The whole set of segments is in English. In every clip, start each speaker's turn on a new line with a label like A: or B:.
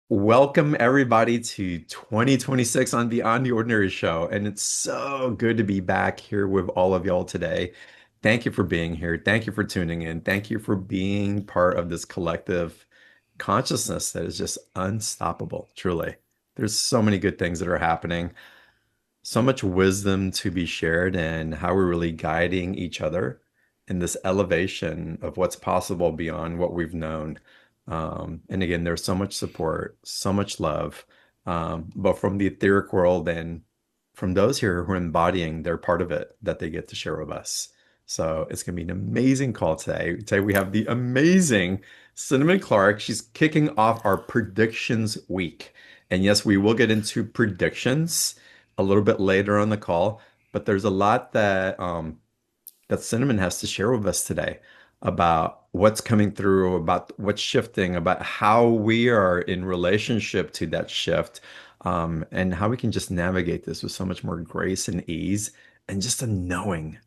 A: Welcome everybody to 2026 on Beyond the Ordinary Show. And it's so good to be back here with all of y'all today. Thank you for being here. Thank you for tuning in. Thank you for being part of this collective consciousness that is just unstoppable, truly. There's so many good things that are happening, so much wisdom to be shared, and how we're really guiding each other in this elevation of what's possible beyond what we've known. And again, there's so much support, so much love, both from the etheric world and from those here who are embodying their part of it that they get to share with us. So it's going to be an amazing call today. Today we have the amazing Cinimon Clark. She's kicking off our predictions week. And yes, we will get into predictions a little bit later on the call, but there's a lot that Cinnamon has to share with us today about what's coming through, about what's shifting, about how we are in relationship to that shift, and how we can just navigate this with so much more grace and ease, and just a knowing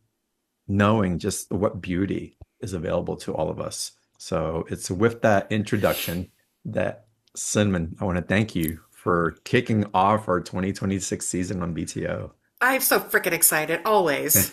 A: just what beauty is available to all of us. So it's with that introduction that Cinnamon, I want to thank you for kicking off our 2026 season on BTO.
B: I'm so freaking excited, always.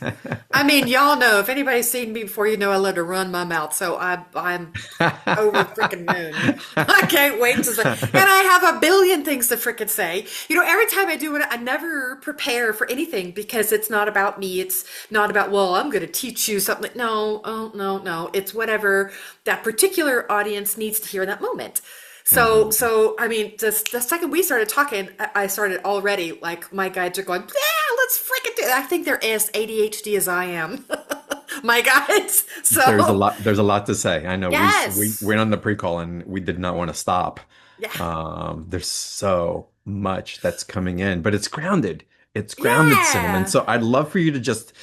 B: I mean, y'all know, if anybody's seen me before, you know I love to run my mouth. So I'm over freaking moon. I can't wait to say, and I have a billion things to freaking say. Every time I do it, I never prepare for anything because it's not about me. It's not about, well, I'm going to teach you something. No, oh, no, no. It's whatever that particular audience needs to hear in that moment. So,
A: Mhm.
B: so I mean, just the second we started talking, I started already like my guides are going, yeah, let's freaking do it. I think they're as ADHD as I am, my guides. So,
A: There's a lot to say. I know we
B: yes,
A: went on the pre-call and we did not want to stop.
B: yeah,
A: There's so much that's coming in, but it's grounded. It's grounded, Cinnamon.
B: yeah.
A: So I'd love for you to just,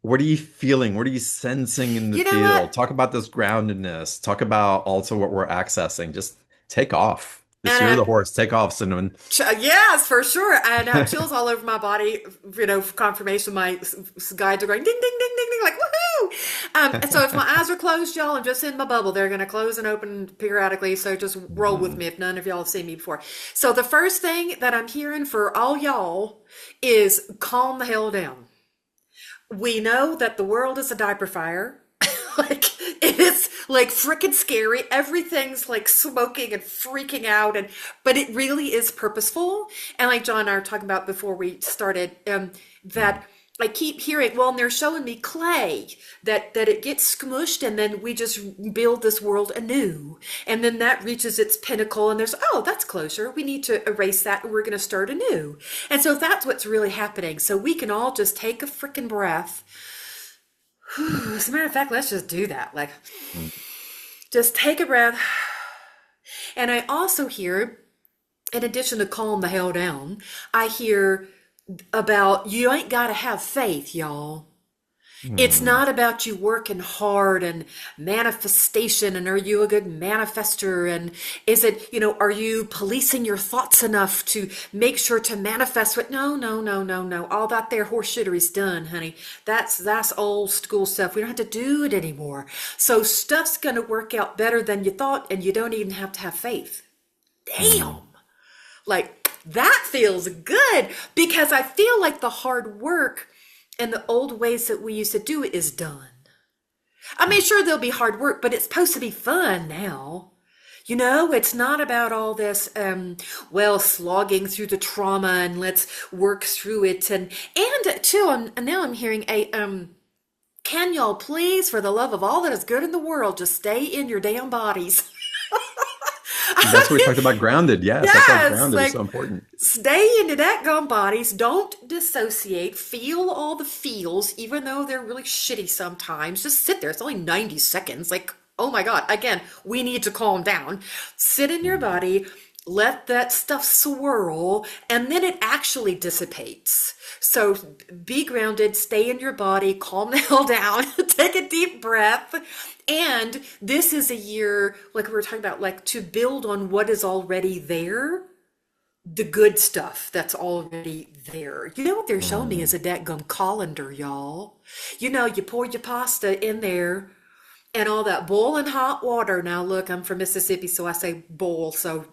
A: what are you feeling? What are you sensing in the
B: You know what?
A: field? Talk about this groundedness. Talk about also what we're accessing. Just take off. This
B: And
A: year of the horse, take off, Cinnamon.
B: yes, for sure. And chills all over my body. Confirmation. My guides are going ding, ding, ding, ding, ding, like woohoo. And so if my eyes are closed, y'all, I'm just in my bubble. They're going to close and open periodically. So just roll with
A: Mhm.
B: me if none of y'all have seen me before. So the first thing that I'm hearing for all y'all is calm the hell down. We know that the world is a diaper fire. Like it is like freaking scary. Everything's like smoking and freaking out, and but it really is purposeful. And like John and I were talking about before we started, that I keep hearing, well, and they're showing me clay that it gets smushed, and then we just build this world anew, and then that reaches its pinnacle, and there's that's closure. We need to erase that, and we're going to start anew. And so that's what's really happening. So we can all just take a freaking breath. As a matter of fact, let's just do that. Like, just take a breath. And I also hear, in addition to calm the hell down, I hear about you ain't got to have faith, y'all. It's
A: Mhm.
B: not about you working hard and manifestation and are you a good manifester and is it, are you policing your thoughts enough to make sure to manifest what no, no, no, no, no. All that there horseshittery's done, honey. That's old school stuff. We don't have to do it anymore. So stuff's gonna work out better than you thought and you don't even have to have faith. Damn.
A: Mhm.
B: Like that feels good because I feel like the hard work and the old ways that we used to do it is done. I mean, sure, there'll be hard work, but it's supposed to be fun now. It's not about all this, slogging through the trauma and let's work through it. And too, now I'm hearing can y'all please, for the love of all that is good in the world, just stay in your damn bodies.
A: That's
B: I
A: what we
B: mean,
A: talked about grounded. Yes, that's why
B: yes,
A: grounded is so
B: like
A: important.
B: stay into that gum bodies. Don't dissociate. Feel all the feels, even though they're really shitty sometimes. Just sit there. It's only 90 seconds. Like, oh my God. Again, we need to calm down. Sit in your
A: Mhm.
B: body. Let that stuff swirl, and then it actually dissipates. So be grounded, stay in your body, calm the hell down, take a deep breath. And this is a year, like we were talking about, like to build on what is already there, the good stuff that's already there. You know what they're showing me is
A: Mhm.
B: a dadgum colander, y'all. You pour your pasta in there and all that boiling hot water. Now, look, I'm from Mississippi, so I say boil. So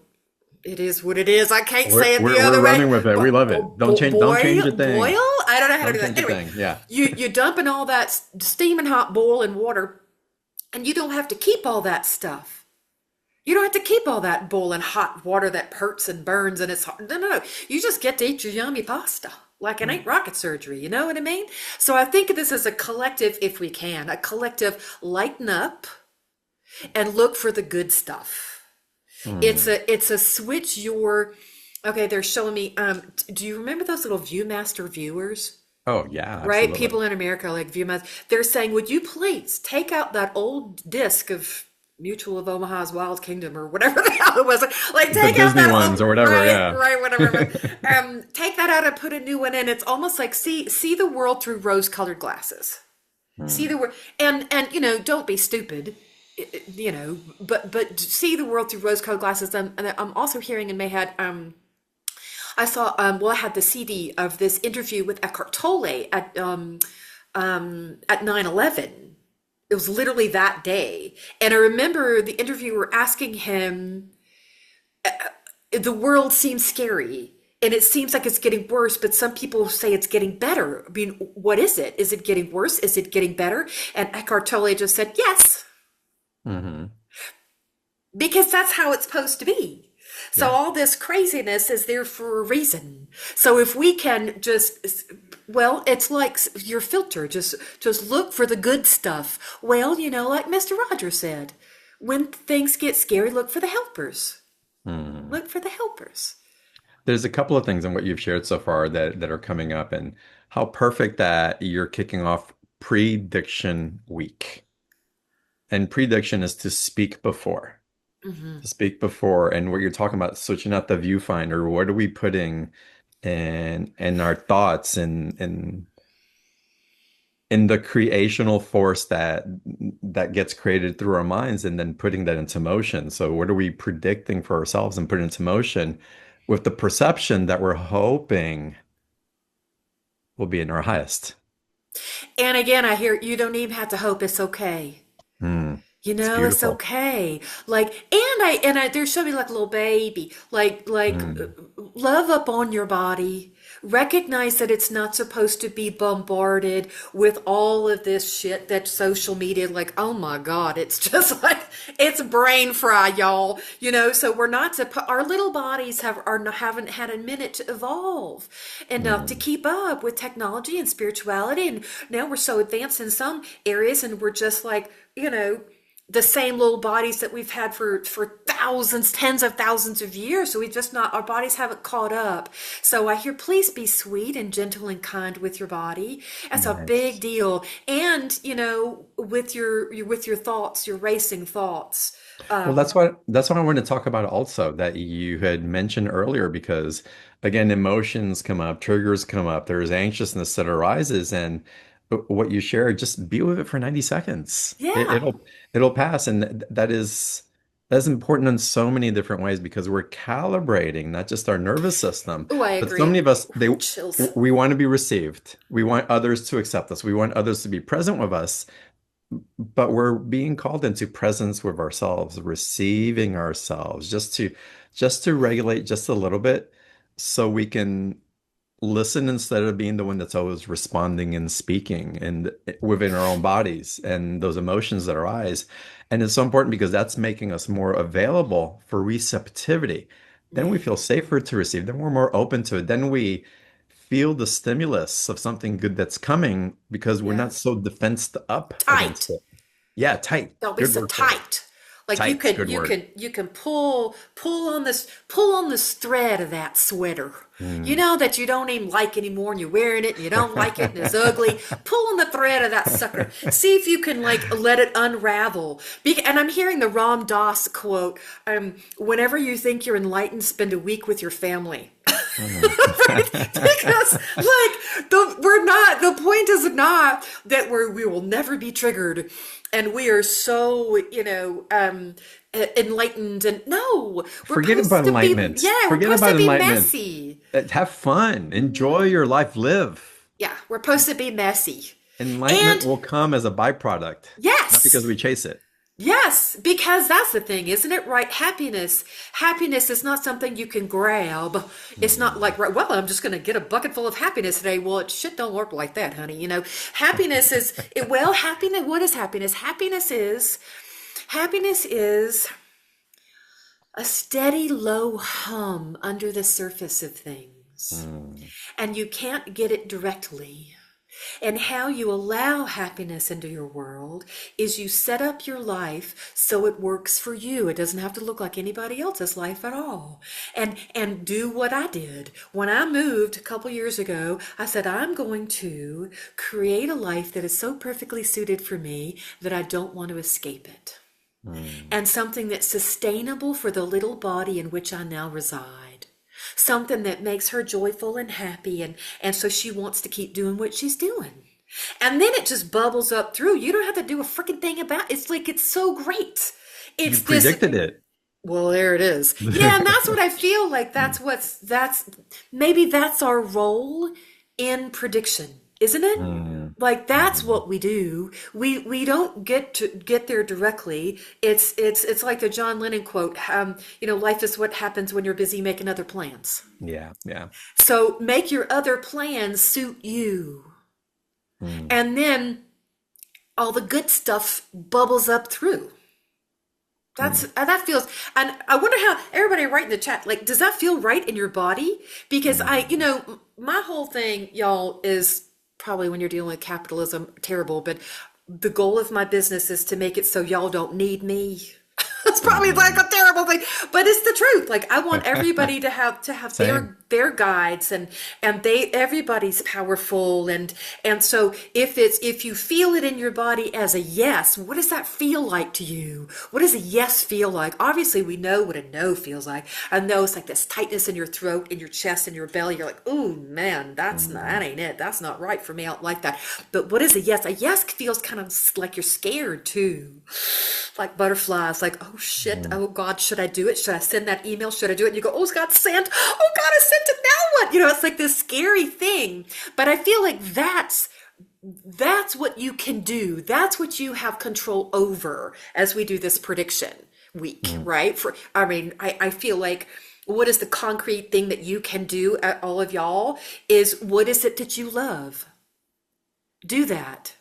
B: It is what it is. I can't
A: We're
B: say it the
A: we're we're
B: other way.
A: running with it. We love it. Don't change a
B: Boil?
A: thing.
B: I don't know how to
A: Don't
B: do that.
A: change a
B: Anyway,
A: thing. Yeah.
B: you dumping all that steaming hot boiling water, and you don't have to keep all that stuff. You don't have to keep all that boiling hot water that hurts and burns and it's hard. No, no, no. You just get to eat your yummy pasta. Like it ain't rocket surgery, you know what I mean? So I think of this as a collective, if we can, a collective lighten up and look for the good stuff.
A: Hmm.
B: It's a switch your okay, they're showing me do you remember those little Viewmaster viewers?
A: Oh yeah,
B: Right?
A: absolutely.
B: People in America like Viewmaster. They're saying, would you please take out that old disc of Mutual of Omaha's Wild Kingdom or whatever the hell it was. Like
A: The
B: take out
A: Disney
B: that
A: ones or
B: old
A: whatever.
B: right,
A: Yeah.
B: right, whatever. Take that out and put a new one in. It's almost like see the world through rose-colored glasses. See
A: Hmm.
B: the world and don't be stupid. But see the world through rose-colored glasses. And I'm also hearing in my head. I saw I had the CD of this interview with Eckhart Tolle at 9/11. It was literally that day. And I remember the interviewer asking him, the world seems scary and it seems like it's getting worse, but some people say it's getting better. I mean, what is it? Is it getting worse? Is it getting better? And Eckhart Tolle just said, yes,
A: Hmm.
B: because that's how it's supposed to be. So
A: Yeah.
B: all this craziness is there for a reason. So if we can well, it's like your filter, just look for the good stuff. Well, like Mr. Rogers said, when things get scary, look for the helpers.
A: Hmm.
B: Look for the helpers.
A: There's a couple of things in what you've shared so far that are coming up, and how perfect that you're kicking off prediction week. And prediction is to speak before.
B: Hmm.
A: To speak before, and what you're talking about, switching out the viewfinder. What are we putting in our thoughts and in the creational force that gets created through our minds, and then putting that into motion. So what are we predicting for ourselves and putting into motion with the perception that we're hoping will be in our highest?
B: And again, I hear you don't even have to hope it's okay.
A: Hmm. It's
B: It's
A: beautiful.
B: okay. Like, and I, they're showing me like a little baby,
A: Hmm.
B: love up on your body. Recognize that it's not supposed to be bombarded with all of this shit that social media, like, oh my God, it's just like, it's brain fry, y'all. So we're not to, our little bodies haven't had a minute to evolve enough to
A: Hmm.
B: keep up with technology and spirituality. And now we're so advanced in some areas and we're just like, the same little bodies that we've had for thousands, tens of thousands of years. So we just not our bodies haven't caught up. So I hear please be sweet and gentle and kind with your body. That's a big
A: Nice.
B: deal. And with your thoughts, your racing thoughts.
A: Well, that's what I wanted to talk about also, that you had mentioned earlier, because again, emotions come up, triggers come up, there's anxiousness that arises, and what you share, just be with it for 90 seconds. It,
B: Yeah.
A: it'll pass, and that's important in so many different ways, because we're calibrating not just our nervous system,
B: Oh, I
A: but so
B: agree.
A: many of us,
B: Chills.
A: we want to be received. We want others to accept us. We want others to be present with us. But we're being called into presence with ourselves, receiving ourselves, just to regulate just a little bit, so we can listen instead of being the one that's always responding and speaking and within our own bodies and those emotions that arise. And it's so important because that's making us more available for receptivity. Then we
B: Yeah.
A: feel safer to receive. Then we're more open to it. Then we feel the stimulus of something good that's coming, because we're
B: Yeah.
A: not so defensed up against
B: Tight.
A: it. Yeah, tight.
B: Don't be
A: Good
B: so
A: word for it.
B: tight. Like you
A: Tight's a
B: can
A: good
B: you
A: word.
B: can you can pull on this thread of that sweater. You
A: Mm,
B: know that you don't even like anymore and you're wearing it and you don't like it and it's ugly. Pull on the thread of that sucker. See if you can like let it unravel. And I'm hearing the Ram Dass quote, whenever you think you're enlightened, spend a week with your family.
A: mm.
B: Because like the point is not that we will never be triggered and we are so enlightened and no, we're
A: Forget
B: supposed
A: about
B: to be
A: enlightenment.
B: yeah, we're
A: Forget
B: supposed
A: about
B: to be
A: enlightenment.
B: messy.
A: Have fun. Enjoy your life. Live.
B: Yeah, we're supposed to be messy.
A: Enlightenment
B: And
A: will come as a byproduct, not because
B: yes,
A: we chase it.
B: Yes, because that's the thing, isn't it? Right? Happiness is not something you can grab. It's not
A: Mm.
B: like, right, well, I'm just going to get a bucket full of happiness today. Well, it shit don't work like that, honey. Happiness is, happiness, what is happiness? Happiness is a steady low hum under the surface of things.
A: Mm.
B: And you can't get it directly. And how you allow happiness into your world is you set up your life so it works for you. It doesn't have to look like anybody else's life at all. And do what I did. When I moved a couple years ago, I said, I'm going to create a life that is so perfectly suited for me that I don't want to escape it.
A: Mm.
B: And something that's sustainable for the little body in which I now reside. Something that makes her joyful and happy, and so she wants to keep doing what she's doing. And then it just bubbles up through. You don't have to do a freaking thing about it. It's like it's so great.
A: You
B: It's this,
A: predicted it.
B: well, there it is. Yeah, and that's what I feel like. That's maybe that's our role in prediction, isn't it?
A: Mm.
B: Like that's
A: Mm.
B: what we do. We don't get there directly. It's like the John Lennon quote. Life is what happens when you're busy making other plans.
A: Yeah, yeah.
B: So make your other plans suit you,
A: Mm.
B: and then all the good stuff bubbles up through.
A: Mm.
B: That feels, and I wonder how everybody write in the chat, like, does that feel right in your body? Because
A: Mm.
B: my whole thing, y'all, is probably when you're dealing with capitalism, terrible, but the goal of my business is to make it so y'all don't need me. It's probably like
A: Mhm.
B: a terrible thing, but it's the truth. Like I want everybody to have
A: Same.
B: their guides, and everybody's powerful, and so if you feel it in your body as a yes, what does that feel like to you? What does a yes feel like? Obviously we know what a no feels like. A no is like this tightness in your throat, in your chest, in your belly. You're like, ooh man, that
A: Mm.
B: ain't it. That's not right for me. I don't like that. But what is a yes? A yes feels kind of like you're scared too, like butterflies, like, oh shit,
A: Mm.
B: oh God, should I do it? Should I send that email? Should I do it? And you go, oh God, sent. Oh God, I sent it. Now what? It's like this scary thing. But I feel like that's what you can do. That's what you have control over as we do this prediction week,
A: Mm.
B: right? I feel like what is the concrete thing that you can do, all of y'all, is what is it that you love? Do that.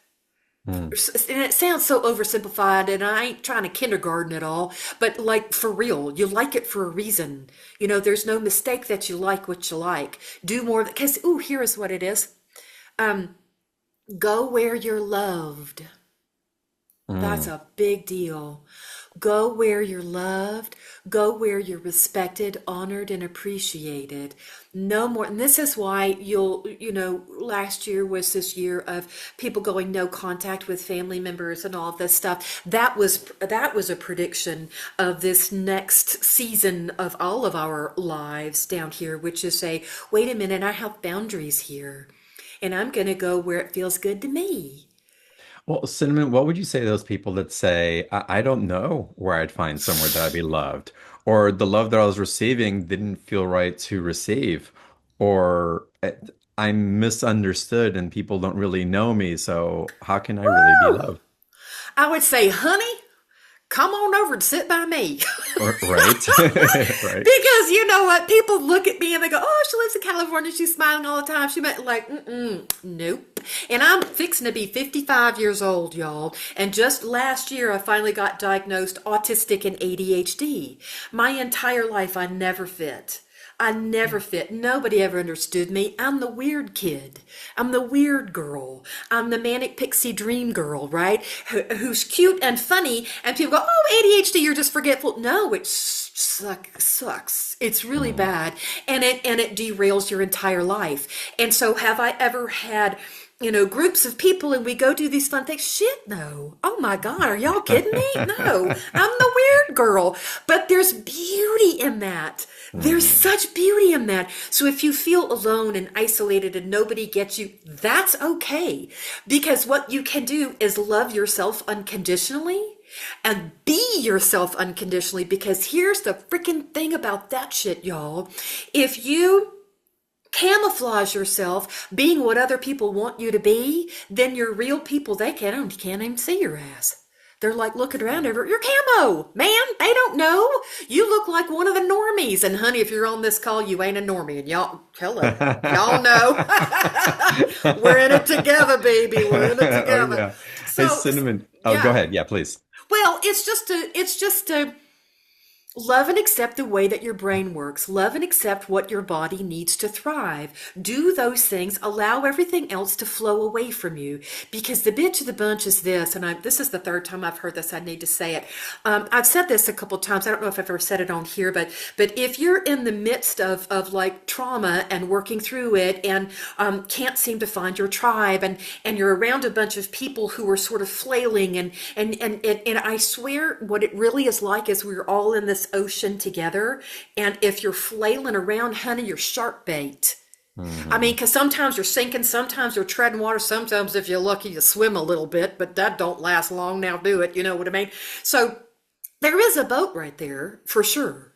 A: Mm.
B: And it sounds so oversimplified, and I ain't trying to kindergarten it all, but like for real, you like it for a reason. There's no mistake that you like what you like. Do more, because, ooh, here is what it is. Go where you're loved. That's
A: Mm.
B: a big deal. Go where you're loved. Go where you're respected, honored, and appreciated. No more. And this is why last year was this year of people going no contact with family members and all of this stuff. That was a prediction of this next season of all of our lives down here, which is wait a minute, I have boundaries here, and I'm going to go where it feels good to me.
A: Well, Cinnamon, what would you say to those people that say, I don't know where I'd find somewhere that I'd be loved, or the love that I was receiving didn't feel right to receive, or I'm misunderstood and people don't really know me, so how can I really be
B: Woo!
A: loved?
B: I would say, honey, come on over and sit by me.
A: Right? Right.
B: Because you know what? People look at me and they go, oh, she lives in California. She's smiling all the time. She meant like, nope. And I'm fixing to be 55 years old, y'all. And just last year, I finally got diagnosed autistic and ADHD. My entire life, I never fit. I never fit. Nobody ever understood me. I'm the weird kid. I'm the weird girl. I'm the manic pixie dream girl, right? Who's cute and funny. And people go, oh, ADHD, you're just forgetful. No, it sucks. It's really
A: Mm.
B: bad. And it derails your entire life. And so have I ever had groups of people and we go do these fun things? Shit, no. Oh my God, are y'all kidding me? No, I'm the weird girl. But there's beauty in that. There's
A: Mm.
B: such beauty in that. So if you feel alone and isolated and nobody gets you, that's okay. Because what you can do is love yourself unconditionally and be yourself unconditionally. Because here's the freaking thing about that shit, y'all. If you camouflage yourself being what other people want you to be, then your real people, they can't even see your ass. They're like looking around over, you're camo, man. They don't know. You look like one of the normies. And honey, if you're on this call, you ain't a normie. And y'all, hello, y'all know. We're in it together, baby. We're in it
A: Oh
B: together.
A: yeah. Hey,
B: So,
A: Cinnamon. Oh, go
B: yeah.
A: ahead. Yeah, please.
B: Well, it's just a love and accept the way that your brain works. Love and accept what your body needs to thrive. Do those things. Allow everything else to flow away from you. Because the bitch of the bunch is this, and this is the third time I've heard this. I need to say it. I've said this a couple times. I don't know if I've ever said it on here, but if you're in the midst of like trauma and working through it, and can't seem to find your tribe, and you're around a bunch of people who are sort of flailing, and I swear what it really is like is we're all in this ocean together. And if you're flailing around, honey, you're shark bait. I
A: Hmm.
B: mean, because sometimes you're sinking, sometimes you're treading water, sometimes if you're lucky, you swim a little bit, but that don't last long. Now do it. You know what I mean? So there is a boat right there for sure.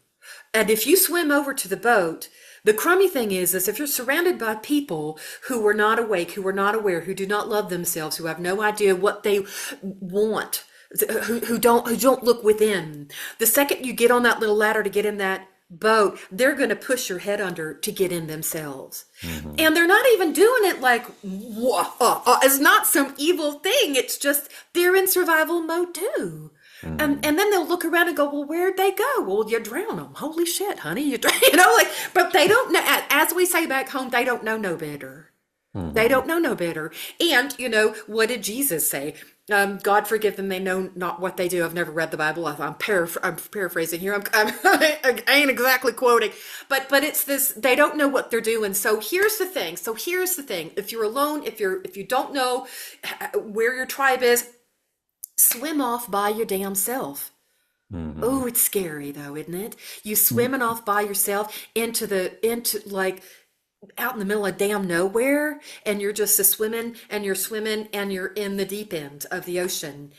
B: And if you swim over to the boat, the crummy thing is if you're surrounded by people who are not awake, who are not aware, who do not love themselves, who have no idea what they want, who don't look within. The second you get on that little ladder to get in that boat, they're going to push your head under to get in themselves.
A: Hmm.
B: And they're not even doing it like, it's not some evil thing. It's just they're in survival mode too. And
A: Hmm.
B: and then they'll look around and go, well, where'd they go? Well, you drown them. Holy shit, honey, you drown, like, but they don't know. As we say back home, they don't know no better. They
A: Hmm.
B: don't know no better. And, what did Jesus say? God forgive them, they know not what they do. I've never read the Bible. I'm paraphrasing here. I ain't exactly quoting, but it's this. They don't know what they're doing. So here's the thing. If you're alone, if you don't know where your tribe is, swim off by your damn self.
A: Hmm.
B: Oh, it's scary though, isn't it? You swimming off by yourself into like out in the middle of damn nowhere, and you're just a swimming and you're in the deep end of the ocean.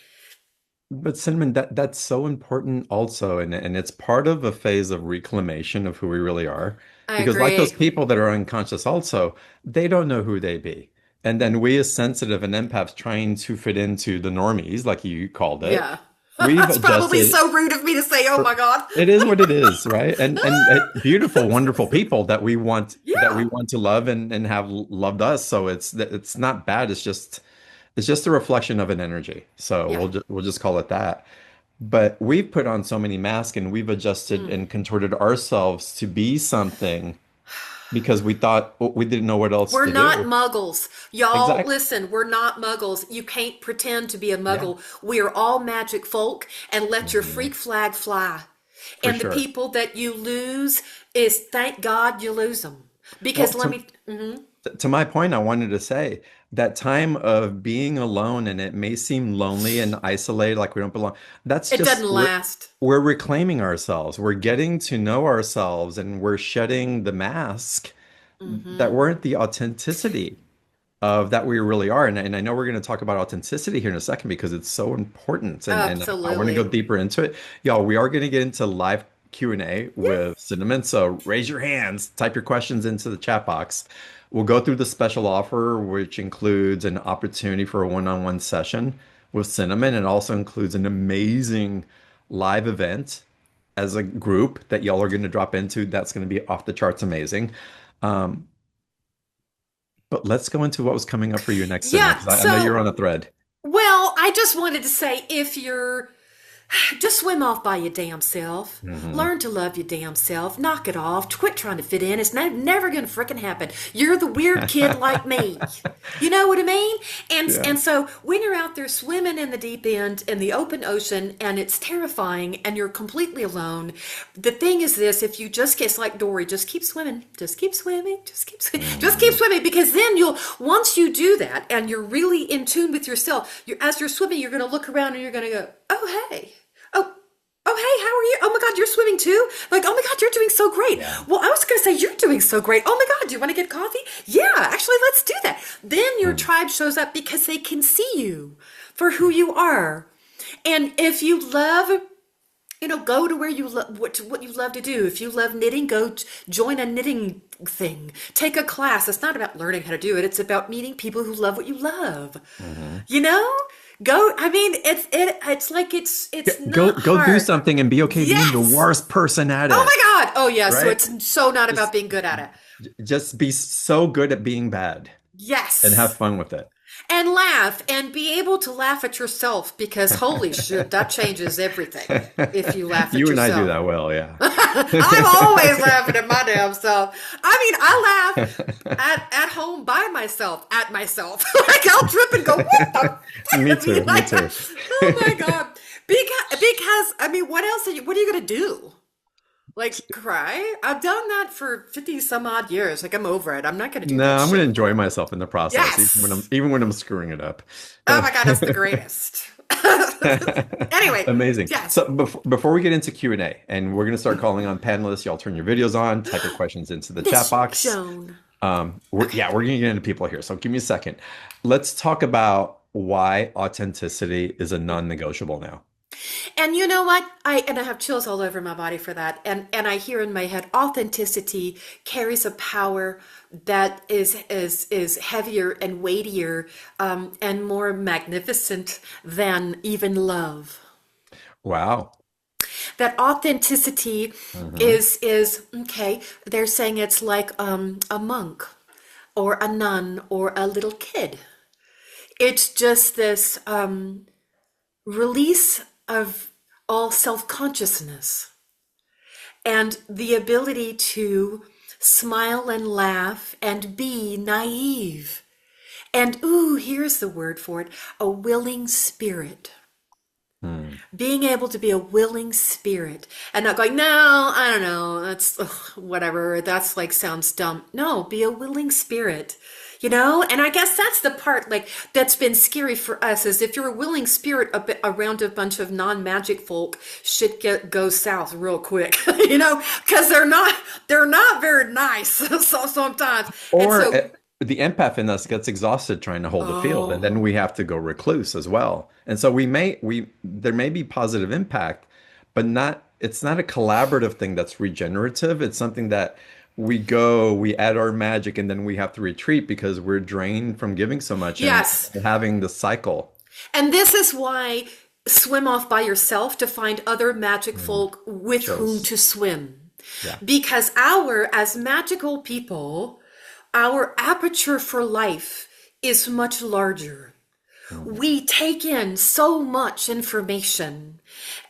A: But Cinnamon, that's so important also, and it's part of a phase of reclamation of who we really are.
B: I
A: Because like those
B: agree.
A: people that are unconscious also, they don't know who they be. And then we as sensitive and empaths trying to fit into the normies, like you called it,
B: Yeah.
A: we've
B: That's probably
A: adjusted.
B: so rude of me to say, oh my God.
A: It is what it is, right? And beautiful, wonderful people that we
B: Yeah.
A: want to love and have loved us. So it's not bad. It's just a reflection of an energy. So
B: Yeah.
A: we'll just call it that. But we've put on so many masks and we've adjusted
B: Mm.
A: and contorted ourselves to be something because we thought we didn't know what else
B: We're
A: to
B: not
A: do.
B: muggles. Y'all,
A: Exactly.
B: listen, we're not muggles. You can't pretend to be a
A: Yeah.
B: muggle. We are all magic folk, and let your
A: Hmm.
B: freak flag fly.
A: For
B: And the
A: sure.
B: people that you lose is thank God you lose them.
A: Well,
B: Because let
A: to
B: me, mhm.
A: to my point, I wanted to say that time of being alone and it may seem lonely and isolated, like we don't belong. That's
B: It
A: just
B: doesn't last.
A: we're reclaiming ourselves. We're getting to know ourselves and we're shedding the mask that
B: Hmm.
A: weren't the authenticity of that we really are. And I know we're going to talk about authenticity here in a second because it's so important. And I want to go
B: Absolutely.
A: deeper into it. Y'all, we are going to get into live Q&A with Cinnamon. So raise your hands, type your questions into the chat box. We'll go through the special offer, which includes an opportunity for a one-on-one session with Cinnamon. And also includes an amazing live event as a group that y'all are going to drop into. That's going to be off the charts amazing. Um, but let's go into what was coming up for you next, Cinnamon,
B: Yeah.
A: because I know you're
B: So,
A: on a thread.
B: well, I just wanted to say if you're just swim off by your damn self.
A: Hmm.
B: Learn to love your damn self. Knock it off. Quit trying to fit in. It's never going to frickin' happen. You're the weird kid like me. You know what I mean?
A: Yeah.
B: And so when you're out there swimming in the deep end in the open ocean and it's terrifying and you're completely alone, the thing is this: if you just get, it's like Dory, just keep swimming, just keep swimming, just keep
A: Hmm.
B: swimming, because then you'll once you do that and you're really in tune with yourself, as you're swimming, you're going to look around and you're going to go, oh hey. Oh, oh, hey, how are you? Oh my God, you're swimming too? Like, oh my God, you're doing so great.
A: Yeah.
B: Well, I was going to say, you're doing so great. Oh my God, do you want to get coffee? Yeah, actually, let's do that. Then your
A: Hmm.
B: tribe shows up because they can see you for who you are. And if you love, go to where you love what you love to do. If you love knitting, go join a knitting thing. Take a class. It's not about learning how to do it. It's about meeting people who love what you love.
A: Hmm.
B: You know? Go. I mean, it's like it's not
A: Go do
B: hard.
A: something and be okay being the
B: Yes.
A: worst person at
B: Oh
A: it,
B: my God. Oh yeah. So
A: right?
B: it's so not about
A: Just
B: being good at it.
A: just be so good at being bad and have
B: Yes.
A: fun with it.
B: And laugh and be able to laugh at yourself because holy shit, that changes everything if you laugh at
A: You and I do
B: yourself.
A: that well, yeah.
B: I'm always laughing at my damn self. I mean, I laugh at home by myself, at myself. Like I'll trip and go, what the
A: Me
B: fuck?
A: too, me
B: Like,
A: too.
B: oh my God. Because I mean, what are you gonna do? Like cry? I've done that for 50 some odd years. Like I'm over it. I'm not gonna do
A: No,
B: that
A: I'm gonna
B: shit.
A: enjoy myself in the process,
B: Yes.
A: even when I'm screwing it up.
B: Oh my God, that's the greatest. Anyway,
A: Amazing.
B: yes.
A: So before we get into Q&A, and we're going to start calling on panelists, y'all turn your videos on, type your questions into the chat
B: Miss
A: box.
B: Joan.
A: Yeah, we're going to get into people here. So give me a second. Let's talk about why authenticity is a non-negotiable now.
B: And you know what? I have chills all over my body for that. And I hear in my head, authenticity carries a power that is heavier and weightier and more magnificent than even love.
A: Wow.
B: That authenticity
A: Hmm.
B: is okay. They're saying it's like a monk or a nun or a little kid. It's just this release of all self consciousness and the ability to smile and laugh and be naive. And, ooh, here's the word for it, a willing spirit.
A: Hmm.
B: Being able to be a willing spirit and not going, no, I don't know, that's ugh, whatever, that's like sounds dumb. No, be a willing spirit, you know? And I guess that's the part like that's been scary for us is if you're a willing spirit around a bunch of non-magic folk, goes south real quick, you know, because they're not very nice so sometimes. And
A: Or
B: so,
A: the empath in us gets exhausted trying to hold the field, and then
B: oh,
A: we have to go recluse as well. And so we there may be positive impact, but not it's not a collaborative thing that's regenerative. It's something that we add our magic, and then we have to retreat because we're drained from giving so much and
B: yes.
A: having the cycle.
B: And this is why swim off by yourself to find other magic
A: Mm.
B: folk with whom
A: Chills.
B: to swim.
A: Yeah.
B: Because as magical people, our aperture for life is much larger.
A: Mhm.
B: We take in so much information.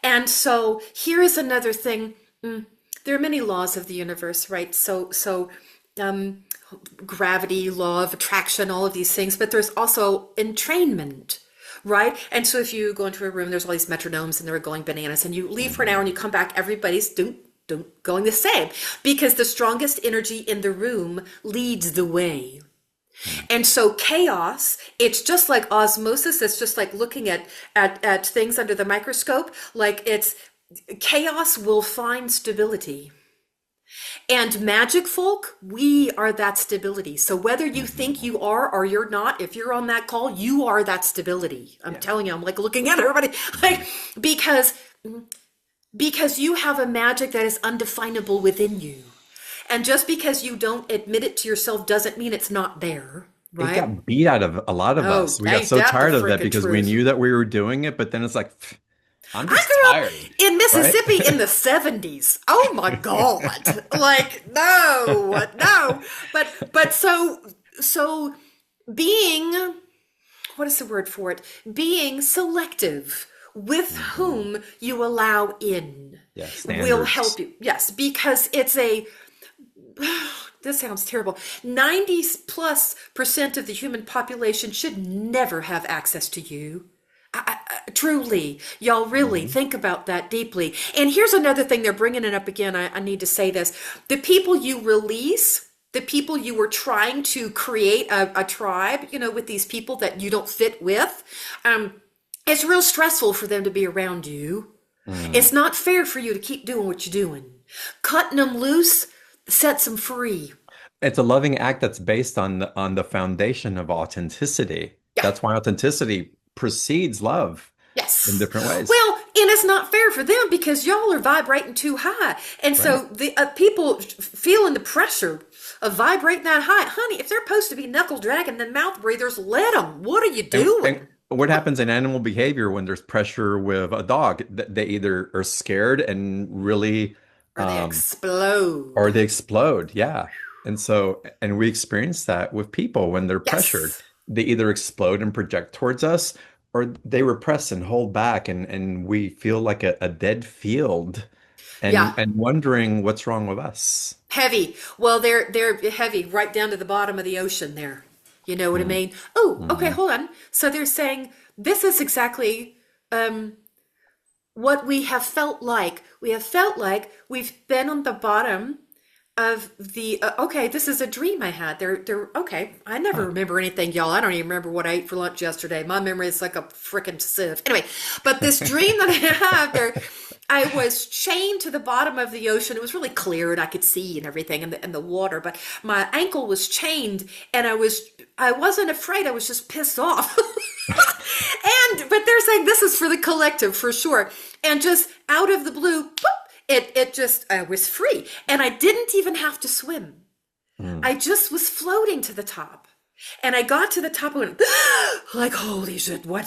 B: And so here is another thing. There are many laws of the universe, right? Um, gravity, law of attraction, all of these things, but there's also entrainment, right? And so if you go into a room, there's all these metronomes and they're going bananas, and you leave for an hour and you come back, everybody's going the same because the strongest energy in the room leads the way. And so chaos, it's just like osmosis. It's just like looking at things under the microscope. Like it's chaos will find stability. And magic folk, we are that stability. So whether you think
A: Mhm.
B: you are or you're not, if you're on that call, you are that stability. I'm
A: Yeah.
B: telling you, I'm like looking at everybody, like because because you have a magic that is undefinable within you. And just because you don't admit it to yourself doesn't mean it's not there,
A: It
B: right?
A: got beat out of a lot of
B: Oh,
A: us. We got
B: ain't
A: so
B: that the
A: tired of that
B: freaking
A: because we
B: truth?
A: knew that we were doing it, but then it's like, "Pff, I'm
B: I
A: just
B: grew up
A: tired,
B: in
A: right?"
B: Mississippi in the 70s. Oh my God. Like, no, no. But so being, what is the word for it? Being selective with
A: Mhm.
B: whom you allow in
A: Yeah,
B: will
A: standards.
B: help you. Yes, because it's a, this sounds terrible. 90 plus percent of the human population should never have access to you. Truly, y'all really
A: Mhm.
B: think about that deeply. And here's another thing, they're bringing it up again. I need to say this. The people you release, the people you were trying to create a tribe, you know, with these people that you don't fit with, it's real stressful for them to be around you.
A: Mm.
B: It's not fair for you to keep doing what you're doing. Cutting them loose sets them free.
A: It's a loving act that's based on the foundation of authenticity.
B: Yeah.
A: That's why authenticity precedes love in
B: Yes.
A: different ways.
B: Well, and it's not fair for them because y'all are vibrating too high. And
A: Right.
B: so the people feeling the pressure of vibrating that high. Honey, if they're supposed to be knuckle dragging the mouth breathers, let them. What are you
A: And
B: doing?
A: what happens in animal behavior when there's pressure with a dog? They either are scared and really,
B: Or they
A: um, or
B: explode.
A: they explode. Yeah. And we experience that with people when they're pressured.
B: Yes.
A: They either explode and project towards us, or they repress and hold back, and we feel like a dead field,
B: Yeah.
A: and wondering what's wrong with us.
B: Heavy. Well, they're heavy right down to the bottom of the ocean there. You know what I
A: Mm,
B: mean? Oh, okay,
A: mhm,
B: hold on. So they're saying this is exactly what we have felt like. We have felt like we've been on the bottom of the okay, this is a dream I had. They're okay. I never
A: huh.
B: remember anything, y'all. I don't even remember what I ate for lunch yesterday. My memory is like a freaking sieve. Anyway, but this dream that I have there, I was chained to the bottom of the ocean. It was really clear and I could see and everything and the water, but my ankle was chained and I wasn't afraid. I was just pissed off. And but they're saying this is for the collective for sure. And just out of the blue, boop, it just I was free. And I didn't even have to swim.
A: Mm.
B: I just was floating to the top. And I got to the top and went, like, holy shit, what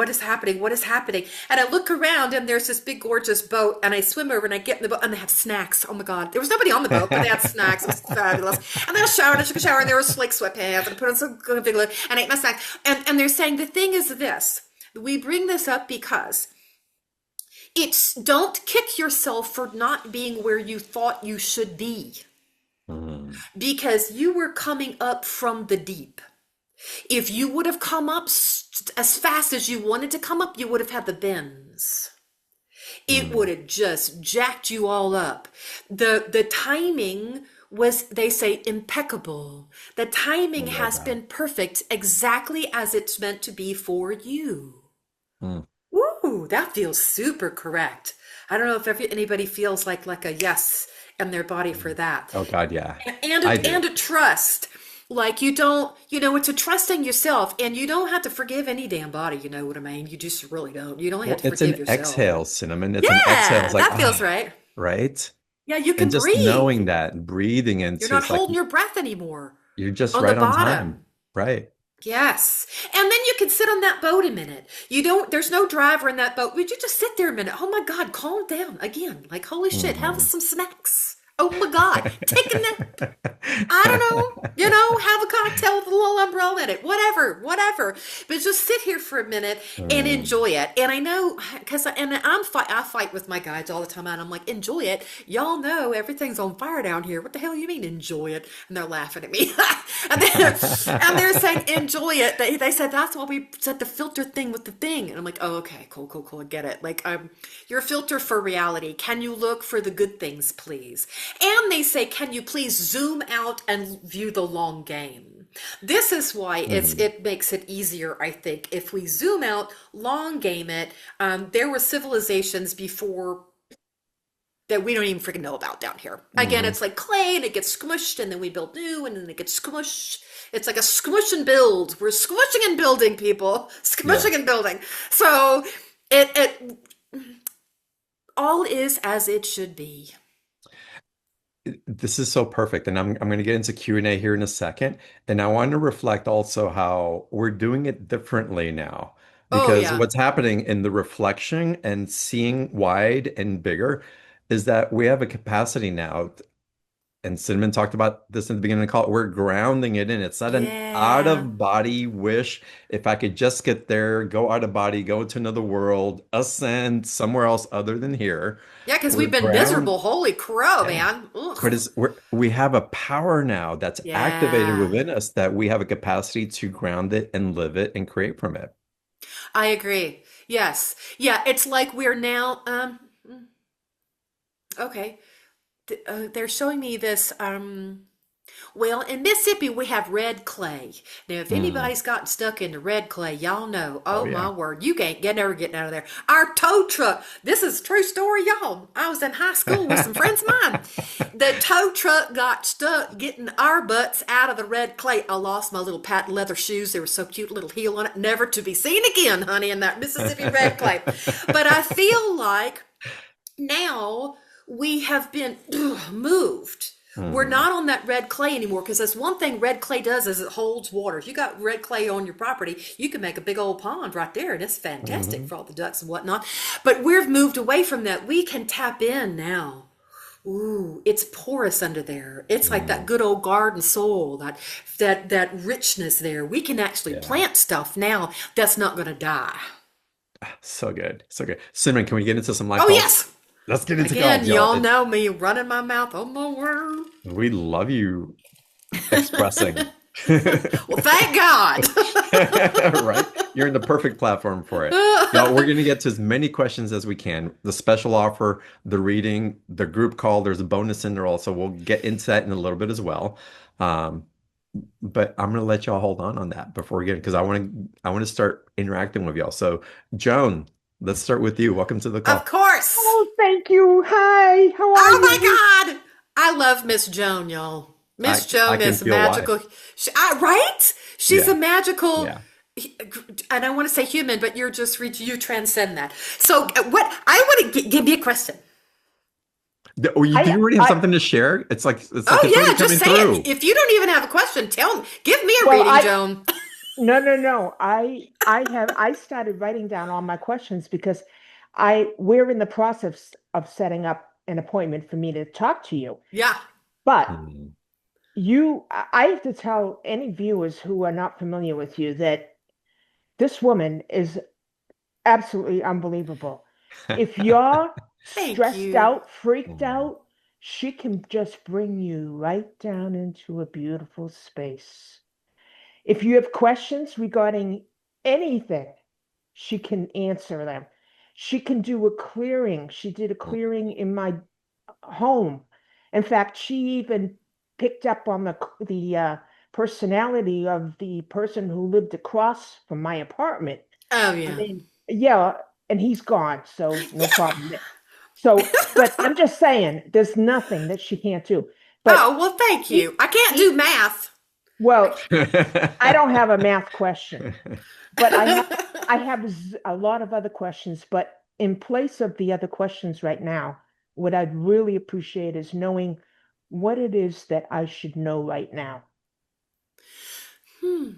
B: is happening? What is happening? And I look around and there's this big gorgeous boat and I swim over and I get in the boat and they have snacks. Oh my God. There was nobody on the boat, but they had snacks. It was fabulous. And then I showered, I took a shower and there was like sweatpants and I put on some good big look and I ate my snack. And they're saying the thing is this. We bring this up because it's don't kick yourself for not being where you thought you should be
A: Mm.
B: because you were coming up from the deep. If you would have come up as fast as you wanted to come up, you would have had the bends. It
A: Mm.
B: would have just jacked you all up. The timing was, they say, impeccable. The
A: I
B: timing
A: love
B: has
A: that.
B: been perfect exactly as it's meant to be for you.
A: Mm.
B: Ooh, that feels super correct. I don't know if anybody feels like a yes in their body for that.
A: Oh God, yeah,
B: And
A: I
B: a,
A: do.
B: and a trust. Like you don't, it's a trust in yourself and you don't have to forgive any damn body, you know what I mean? You just really don't. You don't have
A: Well,
B: to
A: it's
B: forgive
A: an
B: yourself.
A: exhale, Cinnamon. It's an exhale. It's
B: Yeah,
A: like,
B: that feels right.
A: right?
B: Yeah, you
A: And
B: can
A: just
B: breathe.
A: knowing that, breathing
B: You're
A: into
B: not
A: it's like
B: holding your breath anymore
A: you're just
B: on the
A: right on time.
B: bottom.
A: Right.
B: Yes. And then you can sit on that boat a minute. There's no driver in that boat. Would you just sit there a minute? Oh my God, calm down again. Like, holy shit, have
A: Mhm.
B: some snacks. Oh my God, take a nap. I don't know, have a cocktail with a little umbrella in it, whatever. But just sit here for a minute and
A: Mm.
B: enjoy it. And I know, I fight with my guides all the time, and I'm like, enjoy it. Y'all know everything's on fire down here. What the hell you mean enjoy it? And they're laughing at me, and they're saying enjoy it. They said that's why we said the filter thing with the thing, and I'm like, oh, okay, cool, I get it. Like, your filter for reality. Can you look for the good things, please? And they say, can you please zoom out and view the long game? This is why
A: Mhm.
B: it makes it easier, I think, if we zoom out, long game it. There were civilizations before that we don't even freaking know about down here. Again,
A: Mhm.
B: it's like clay and it gets squished and then we build new and then it gets squished. It's like a squish and build. We're squishing and building, people.
A: Yeah.
B: Squishing and building. So it all is as it should be.
A: This is so perfect. And I'm going to get into Q&A here in a second. And I want to reflect also how we're doing it differently now.
B: Oh
A: Because
B: yeah.
A: what's happening in the reflection and seeing wide and bigger is that we have a capacity now. And Cinnamon talked about this in the beginning of the call. We're grounding it in. It's not an out
B: Yeah.
A: of body wish. If I could just get there, go out of body, go into another world, ascend somewhere else other than here.
B: Yeah, because
A: We're
B: we've been
A: ground.
B: miserable. Holy crow,
A: Yeah.
B: man.
A: But
B: Ugh.
A: we have a power now that's activated
B: Yeah.
A: within us that we have a capacity to ground it and live it and create from it.
B: I agree. Yes. Yeah, it's like we're now okay. They're showing me this well, in Mississippi, we have red clay. Now, if
A: Mm.
B: anybody's gotten stuck in the red clay, y'all know.
A: Oh
B: Oh my
A: yeah.
B: word, you can't get never getting out of there. Our tow truck. This is a true story, y'all. I was in high school with some friends of mine. The tow truck got stuck getting our butts out of the red clay. I lost my little patent leather shoes. They were so cute, little heel on it, never to be seen again, honey, in that Mississippi red clay. But I feel like now we have been moved. We're
A: Hmm.
B: not on that red clay anymore because that's one thing red clay does is it holds water. If you got red clay on your property, you can make a big old pond right there, and it's fantastic
A: Hmm.
B: for all the ducks and whatnot. But we've moved away from that. We can tap in now. Ooh, it's porous under there. It's like that
A: Hmm.
B: good old garden soil, that richness there. We can actually
A: Yeah.
B: plant stuff now that's not going to die.
A: So good. So good. Cinnamon, can we get into some life
B: Oh
A: goals?
B: yes.
A: Let's get into
B: Again,
A: goals, y'all.
B: y'all know me running my mouth. Oh my word.
A: We love you expressing.
B: Well, thank God.
A: Right? You're in the perfect platform for it. Y'all, we're going to get to as many questions as we can. The special offer, the reading, the group call, there's a bonus in there also. We'll get into that in a little bit as well. Um, but I'm going to let y'all hold on that before we get because I want to start interacting with y'all. So, Joan, let's start with you. Welcome to the
B: Of
A: call.
B: course.
C: Oh, thank you. Hi, how are
B: Oh
C: you?
B: my God. I love Miss Joan, y'all.
A: I
B: Miss
A: I
B: Joan
A: can
B: is
A: feel why.
B: magical. Right? She's a
A: Yeah.
B: magical,
A: Yeah.
B: and I want to say human, but you transcend that. So, what I want to give me a question.
A: Or do
C: I,
A: you already have
C: I,
A: something to share? It's like it's
B: Oh
A: already
B: yeah, just
A: coming
B: say it.
A: through.
B: If you don't even have a question, tell me. Give me a
C: well,
B: reading, Joan.
C: no, no, no. I started writing down all my questions because we're in the process of setting up an appointment for me to talk to you.
B: Yeah.
C: But
A: Hmm.
C: I have to tell any viewers who are not familiar with you that this woman is absolutely unbelievable. If you're
B: Thank
C: stressed
B: you.
C: out, freaked
A: Hmm.
C: out, she can just bring you right down into a beautiful space. If you have questions regarding anything, she can answer them. She can do a clearing. She did a clearing in my home. In fact, she even picked up on the personality of the person who lived across from my apartment.
B: Oh
C: I
B: yeah.
C: mean, yeah, and he's gone, so no problem there. So, but I'm just saying, there's nothing that she can't do. But
B: Oh well, thank
C: e-
B: you. I can't do
C: e-
B: math.
C: well, I don't have a math question, but I have a lot of other questions. But in place of the other questions right now, what I'd really appreciate is knowing what it is that I should know right now.
B: Hmm.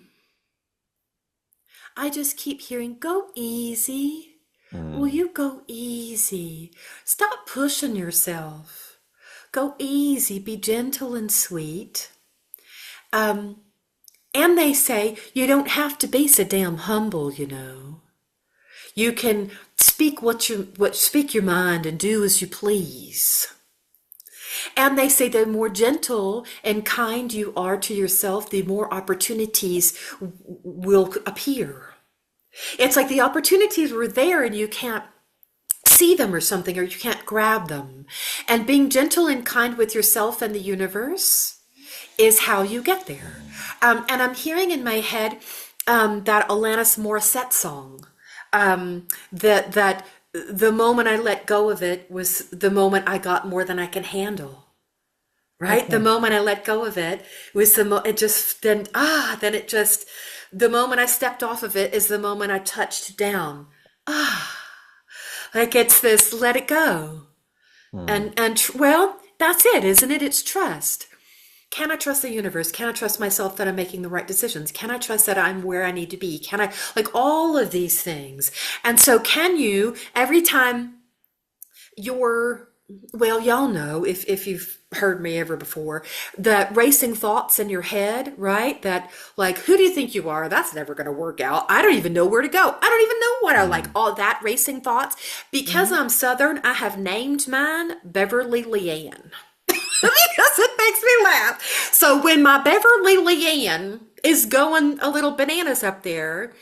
B: I just keep hearing, go easy. Will
A: Hmm.
B: you go easy? Stop pushing yourself. Go easy. Be gentle and sweet. Um, and they say you don't have to be so damn humble, you know. You can speak your mind and do as you please. And they say the more gentle and kind you are to yourself, the more opportunities will appear. It's like the opportunities were there and you can't see them or something, or you can't grab them. And being gentle and kind with yourself and the universe is how you get there. And I'm hearing in my head that Alanis Morissette song. That the moment I let go of it was the moment I got more than I can handle. Right? The
C: Okay.
B: moment I let go of it was it just then it just the moment I stepped off of it is the moment I touched down. Like it's this let it go.
A: Hmm.
B: And that's it, isn't it? It's trust. Can I trust the universe? Can I trust myself that I'm making the right decisions? Can I trust that I'm where I need to be? Can I, like all of these things? And so, can you, every time you're, well, y'all know if you've heard me ever before, that racing thoughts in your head, right? That, like, who do you think you are? That's never going to work out. I don't even know where to go. I don't even know what I like.
A: Hmm.
B: All that racing thoughts. Because
C: Mhm.
B: I'm Southern, I have named mine Beverly Leanne. Because it makes me laugh. So when my Beverly Leanne is going a little bananas up there,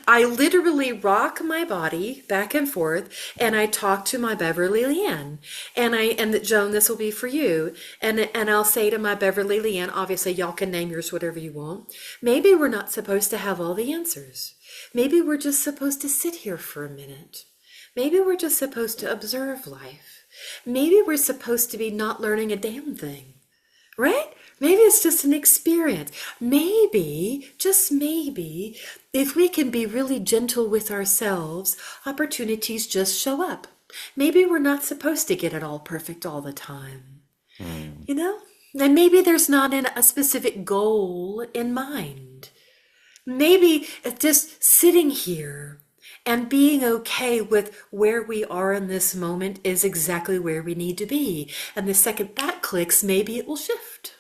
B: I literally rock my body back and forth and I talk to my Beverly Leanne. And that Joan, this will be for you. And I'll say to my Beverly Leanne, obviously y'all can name yours whatever you want. Maybe we're not supposed to have all the answers. Maybe we're just supposed to sit here for a minute. Maybe we're just supposed to observe life. Maybe we're supposed to be not learning a damn thing, right? Maybe it's just an experience. Maybe, just maybe, if we can be really gentle with ourselves, opportunities just show up. Maybe we're not supposed to get it all perfect all the time,
A: Hmm.
B: you know? And maybe there's not a specific goal in mind. Maybe just sitting here and being okay with where we are in this moment is exactly where we need to be. And the second that clicks, maybe it will shift.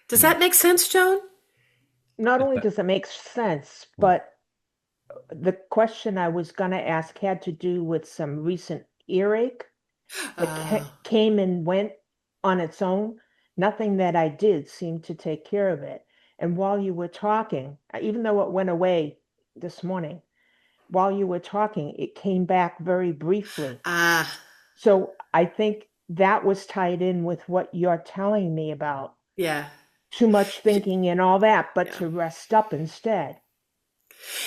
B: Does
A: Mm.
B: that make sense, Joan?
C: Not
A: If
C: only
A: that-
C: does it make sense, but the question I was going to ask had to do with some recent earache that
B: Uh,
C: came and went on its own. Nothing that I did seemed to take care of it. And while you were talking, even though it went away this morning, while you were talking, it came back very briefly.
B: ah,
C: So I think that was tied in with what you're telling me about
B: yeah.
C: too much thinking and all that, but
B: Yeah.
C: to rest up instead.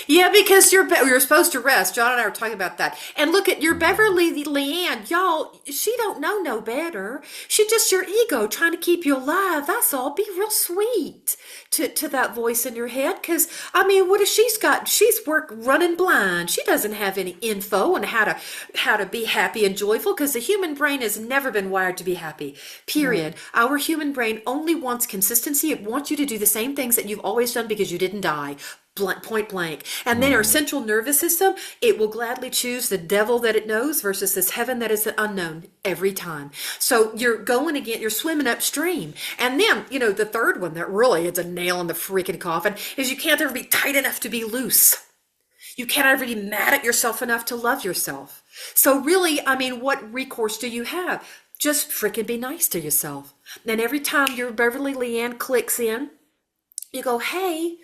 B: Yeah, because you're supposed to rest. John and I were talking about that. And look at your
A: Mhm.
B: Beverly Leanne, y'all. She don't know no better. She just your ego trying to keep you alive. That's all. Be real sweet to that voice in your head. Because I mean, what if she's got? She's running blind. She doesn't have any info on how to be happy and joyful. Because the human brain has never been wired to be happy. Period.
C: Right.
B: Our human brain only wants consistency. It wants you to do the same things that you've always done because you didn't die point blank. And then our
A: Mm.
B: central nervous system, it will gladly choose the devil that it knows versus this heaven that is the unknown every time. So you're going again, you're swimming upstream. And then, the third one that really is a nail in the freaking coffin is you can't ever be tight enough to be loose. You can't ever be mad at yourself enough to love yourself. So really, I mean, what recourse do you have? Just freaking be nice to yourself. And every time your Beverly Leanne clicks in, you go, hey,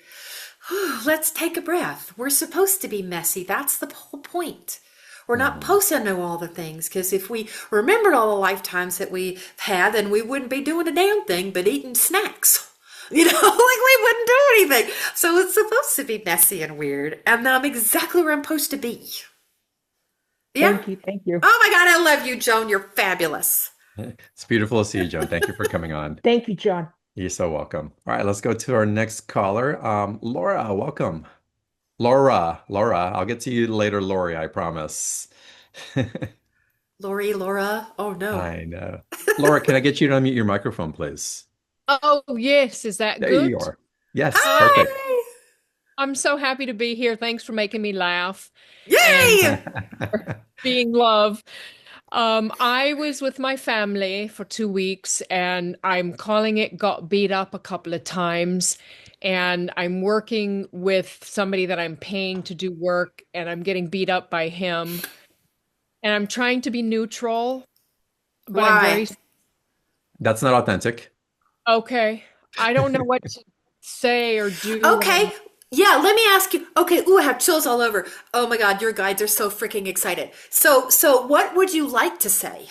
B: let's take a breath. We're supposed to be messy. That's the whole point. We're not
A: Mhm.
B: supposed to know all the things because if we remembered all the lifetimes that we had, then we wouldn't be doing a damn thing but eating snacks. Like we wouldn't do anything. So it's supposed to be messy and weird. And I'm exactly where I'm supposed to be. Yeah?
C: Thank you. Thank you.
B: Oh my God, I love you, Joan. You're fabulous.
A: It's beautiful to see you, Joan. Thank you for coming on.
C: Thank you, John.
A: You're so welcome. All right, let's go to our next caller. Laura, welcome. Laura, I'll get to you later, Lori, I promise.
B: Lori, Laura. Oh no.
A: I know. Laura, can I get you to unmute your microphone, please?
D: Oh, yes. Is that
A: There you
D: good?
A: are. Yes, perfect.
B: Hi!
D: I'm so happy to be here. Thanks for making me laugh and
B: Yay!
D: being love. I was with my family for 2 weeks and I'm calling it got beat up a couple of times. And I'm working with somebody that I'm paying to do work and I'm getting beat up by him. And I'm trying to be neutral, but I'm
B: Why?
D: very
A: That's not authentic.
D: okay. I don't know what to say or do. And
B: Okay. Yeah, let me ask you. Okay, ooh, I have chills all over. Oh my God, your guides are so freaking excited. So what would you like to say?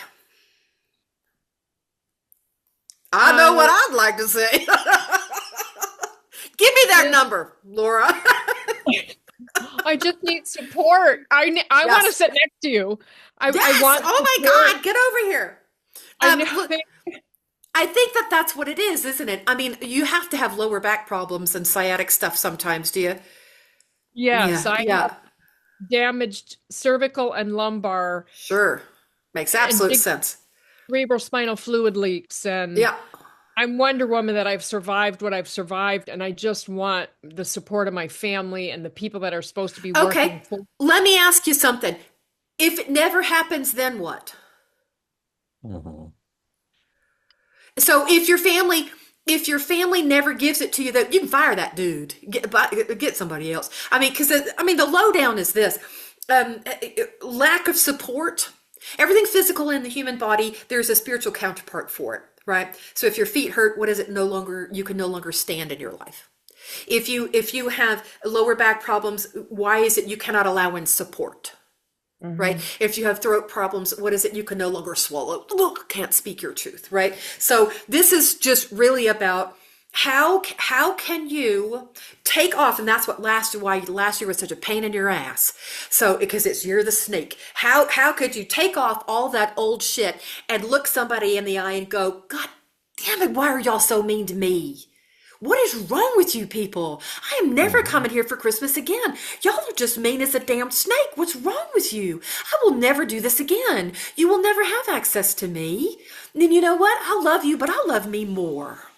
B: I know what
D: uh,
B: I'd like to say. Give me that
D: just
B: number, Laura.
D: I just need support. I want to
B: Yes.
D: sit next to you. I
B: Yes.
D: want
B: Oh my
D: support.
B: God, get over here.
D: I know.
B: Look, I think that that's what it is, isn't it? I mean, you have to have lower back problems and sciatic stuff sometimes, do you?
D: Yes,
B: Yeah,
D: I have
B: yeah,
D: damaged cervical and lumbar
B: sure. Makes
D: and
B: absolute
D: big
B: sense.
D: cerebral spinal fluid leaks. And
B: Yeah.
D: I'm Wonder Woman that I've survived what I've survived. And I just want the support of my family and the people that are supposed to be
B: Okay.
D: working for.
B: Let me ask you something. If it never happens, then what?
A: Mhm.
B: So if your family never gives it to you, that you can fire that dude, get somebody else. I mean, because I mean, the lowdown is this: lack of support. Everything physical in the human body, there's a spiritual counterpart for it, right? So if your feet hurt, what is it? You can no longer stand in your life. If you have lower back problems, why is it you cannot allow in support? Right?
C: Hmm.
B: If you have throat problems, what is it? You can no longer swallow. Can't speak your truth, right? So this is just really about how can you take off, and that's why last year was such a pain in your ass. So because you're the snake. How could you take off all that old shit and look somebody in the eye and go, God damn it, why are y'all so mean to me? What is wrong with you people? I am never
A: Mhm.
B: coming here for Christmas again. Y'all are just mean as a damn snake. What's wrong with you? I will never do this again. You will never have access to me. And then you know what? I'll love you, but I'll love me more.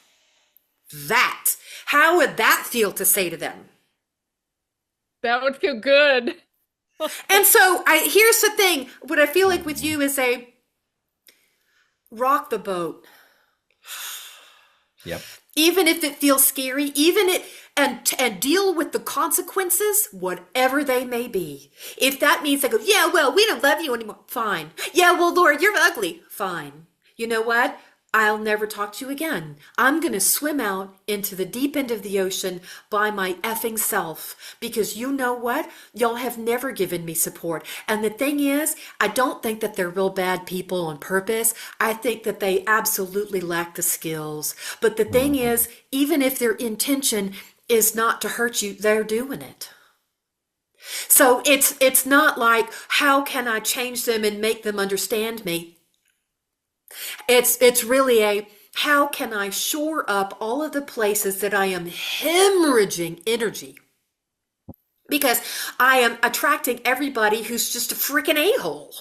B: That. How would that feel to say to them?
D: That would feel good.
B: And so here's the thing. What I feel like with
A: Mhm.
B: you is a rock the boat.
A: Yep.
B: Even if it feels scary, even it and deal with the consequences, whatever they may be. If that means they go, yeah, well, we don't love you anymore, fine. Yeah, well, Lord, you're ugly, fine. You know what? I'll never talk to you again. I'm going to swim out into the deep end of the ocean by my effing self because you know what? Y'all have never given me support. And the thing is, I don't think that they're real bad people on purpose. I think that they absolutely lack the skills. But the thing
A: Mhm.
B: is, even if their intention is not to hurt you, they're doing it. So it's not like how can I change them and make them understand me? It's really a how can I shore up all of the places that I am hemorrhaging energy? Because I am attracting everybody who's just a freaking a-hole.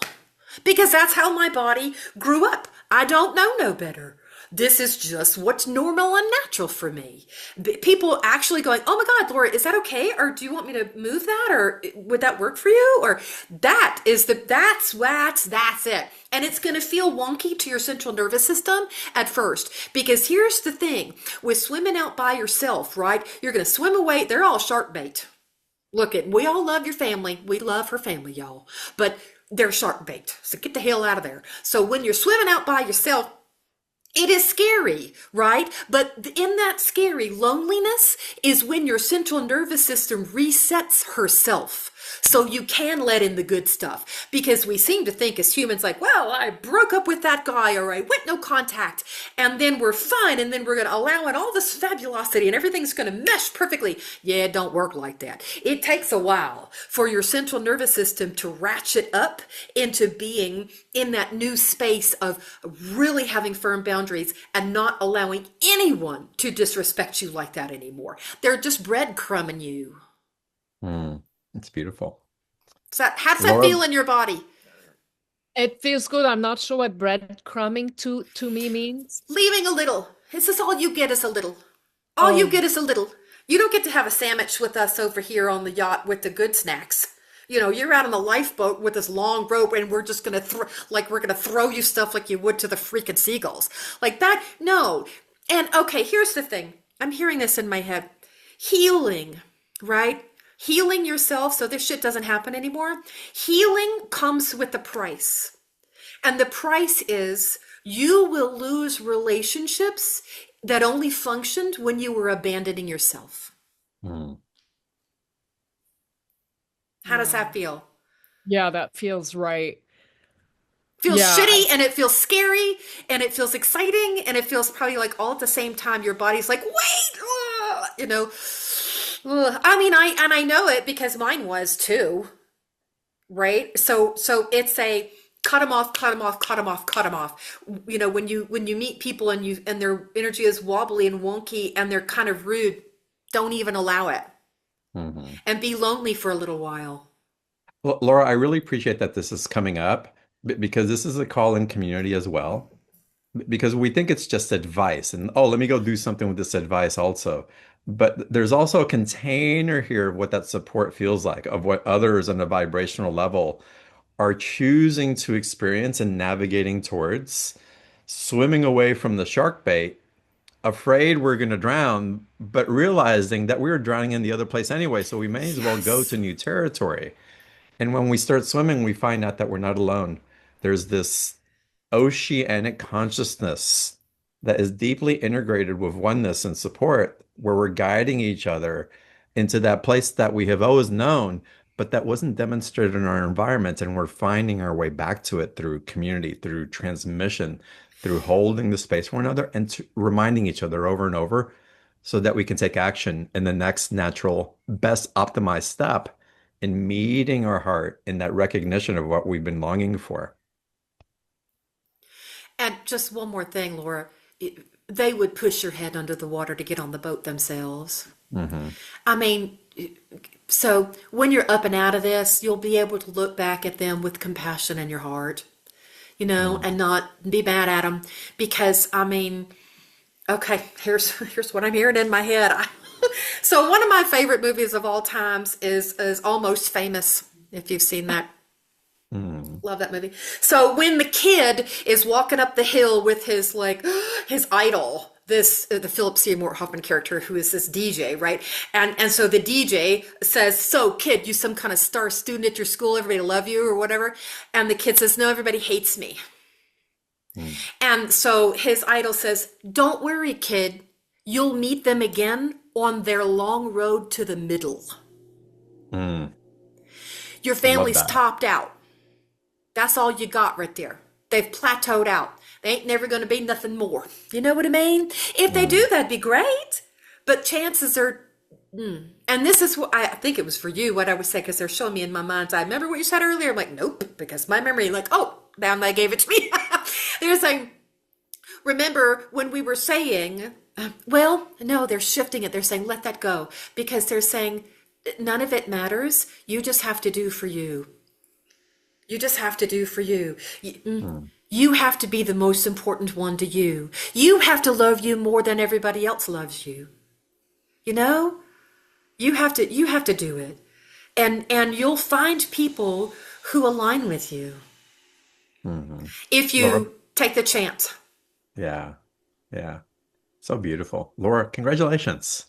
B: Because that's how my body grew up. I don't know no better. This is just what's normal and natural for me. People actually going, oh my God, Laura, is that okay? Or do you want me to move that? Or would that work for you? Or that's it. And it's going to feel wonky to your central nervous system at first. Because here's the thing with swimming out by yourself, right? You're going to swim away. They're all shark bait. Look it, we all love your family. We love her family, y'all. But they're shark bait. So get the hell out of there. So when you're swimming out by yourself, it is scary, right? But in that scary loneliness is when your central nervous system resets herself. So you can let in the good stuff because we seem to think as humans like, well, I broke up with that guy or I went no contact and then we're fine and then we're going to allow in all this fabulosity and everything's going to mesh perfectly. Yeah, it don't work like that. It takes a while for your central nervous system to ratchet up into being in that new space of really having firm boundaries and not allowing anyone to disrespect you like that anymore. They're just breadcrumbing you.
A: Mm. It's beautiful.
B: So how does that
A: Laura,
B: feel in your body?
D: It feels good. I'm not sure what breadcrumbing to me means.
B: Leaving a little. Is this all you get is a little? All you
D: Oh,
B: get is a little. You don't get to have a sandwich with us over here on the yacht with the good snacks. You know, you're out on the lifeboat with this long rope and we're just gonna throw like we're gonna throw you stuff like you would to the freaking seagulls. Like that? No. And okay, here's the thing. I'm hearing this in my head. Healing, right? Healing yourself so this shit doesn't happen anymore. Healing comes with a price. And the price is you will lose relationships that only functioned when you were abandoning yourself.
A: mm.
B: How does
D: yeah.
B: that feel?
D: Yeah, that feels right.
B: Feels
D: Yeah,
B: shitty and it feels scary and it feels exciting and it feels probably like all at the same time your body's like, wait, you know. I mean, I know it because mine was too, right? So it's a cut them off, cut them off, cut them off, cut them off. You know, when you meet people and you and their energy is wobbly and wonky and they're kind of rude, don't even allow it
A: Mhm.
B: and be lonely for a little while.
A: Well, Laura, I really appreciate that this is coming up because this is a call in community as well. Because we think it's just advice and oh, let me go do something with this advice also. But there's also a container here of what that support feels like, of what others on a vibrational level are choosing to experience and navigating towards, swimming away from the shark bait, afraid we're going to drown, but realizing that we're drowning in the other place anyway, so we may as well go to
B: Yes.
A: new territory. And when we start swimming, we find out that we're not alone. There's this oceanic consciousness that is deeply integrated with oneness and support, where we're guiding each other into that place that we have always known, but that wasn't demonstrated in our environment. And we're finding our way back to it through community, through transmission, through holding the space for one another and reminding each other over and over so that we can take action in the next natural, best optimized step in meeting our heart in that recognition of what we've been longing for.
B: And just one more thing, Laura. they would push your head under the water to get on the boat themselves.
A: Hmm.
B: I mean, so when you're up and out of this, you'll be able to look back at them with compassion in your heart, and not be mad at them because I mean, okay, here's what I'm hearing in my head. So one of my favorite movies of all times is Almost Famous. If you've seen that,
A: Mm.
B: love that movie. So when the kid is walking up the hill with his like his idol, this the Philip Seymour Hoffman character who is this DJ, right? And so the DJ says, "So kid, you some kind of star student at your school? Everybody love you or whatever?" And the kid says, "No, everybody hates me."
A: Mm.
B: And so his idol says, "Don't worry, kid. You'll meet them again on their long road to the middle.
A: Mm.
B: Your
A: Love
B: family's
A: that.
B: topped out. That's all you got right there. They've plateaued out. They ain't never going to be nothing more." You know what I mean? If they
A: Mm.
B: do, that'd be great. But chances are, and this is what I think it was for you, what I would say, because they're showing me in my mind's eye. Remember what you said earlier? I'm like, nope, because my memory, like, oh, now they gave it to me. They're saying, remember when we were saying, well, no, they're shifting it. They're saying, let that go, because they're saying, none of it matters. You just have to do for you. You just have to do for you.
A: Mm.
B: You have to be the most important one to you. You have to love you more than everybody else loves you. You know? You have to do it. And you'll find people who align with you
A: Hmm.
B: if
A: Laura,
B: you take the chance.
A: yeah, yeah, so beautiful. Laura, congratulations.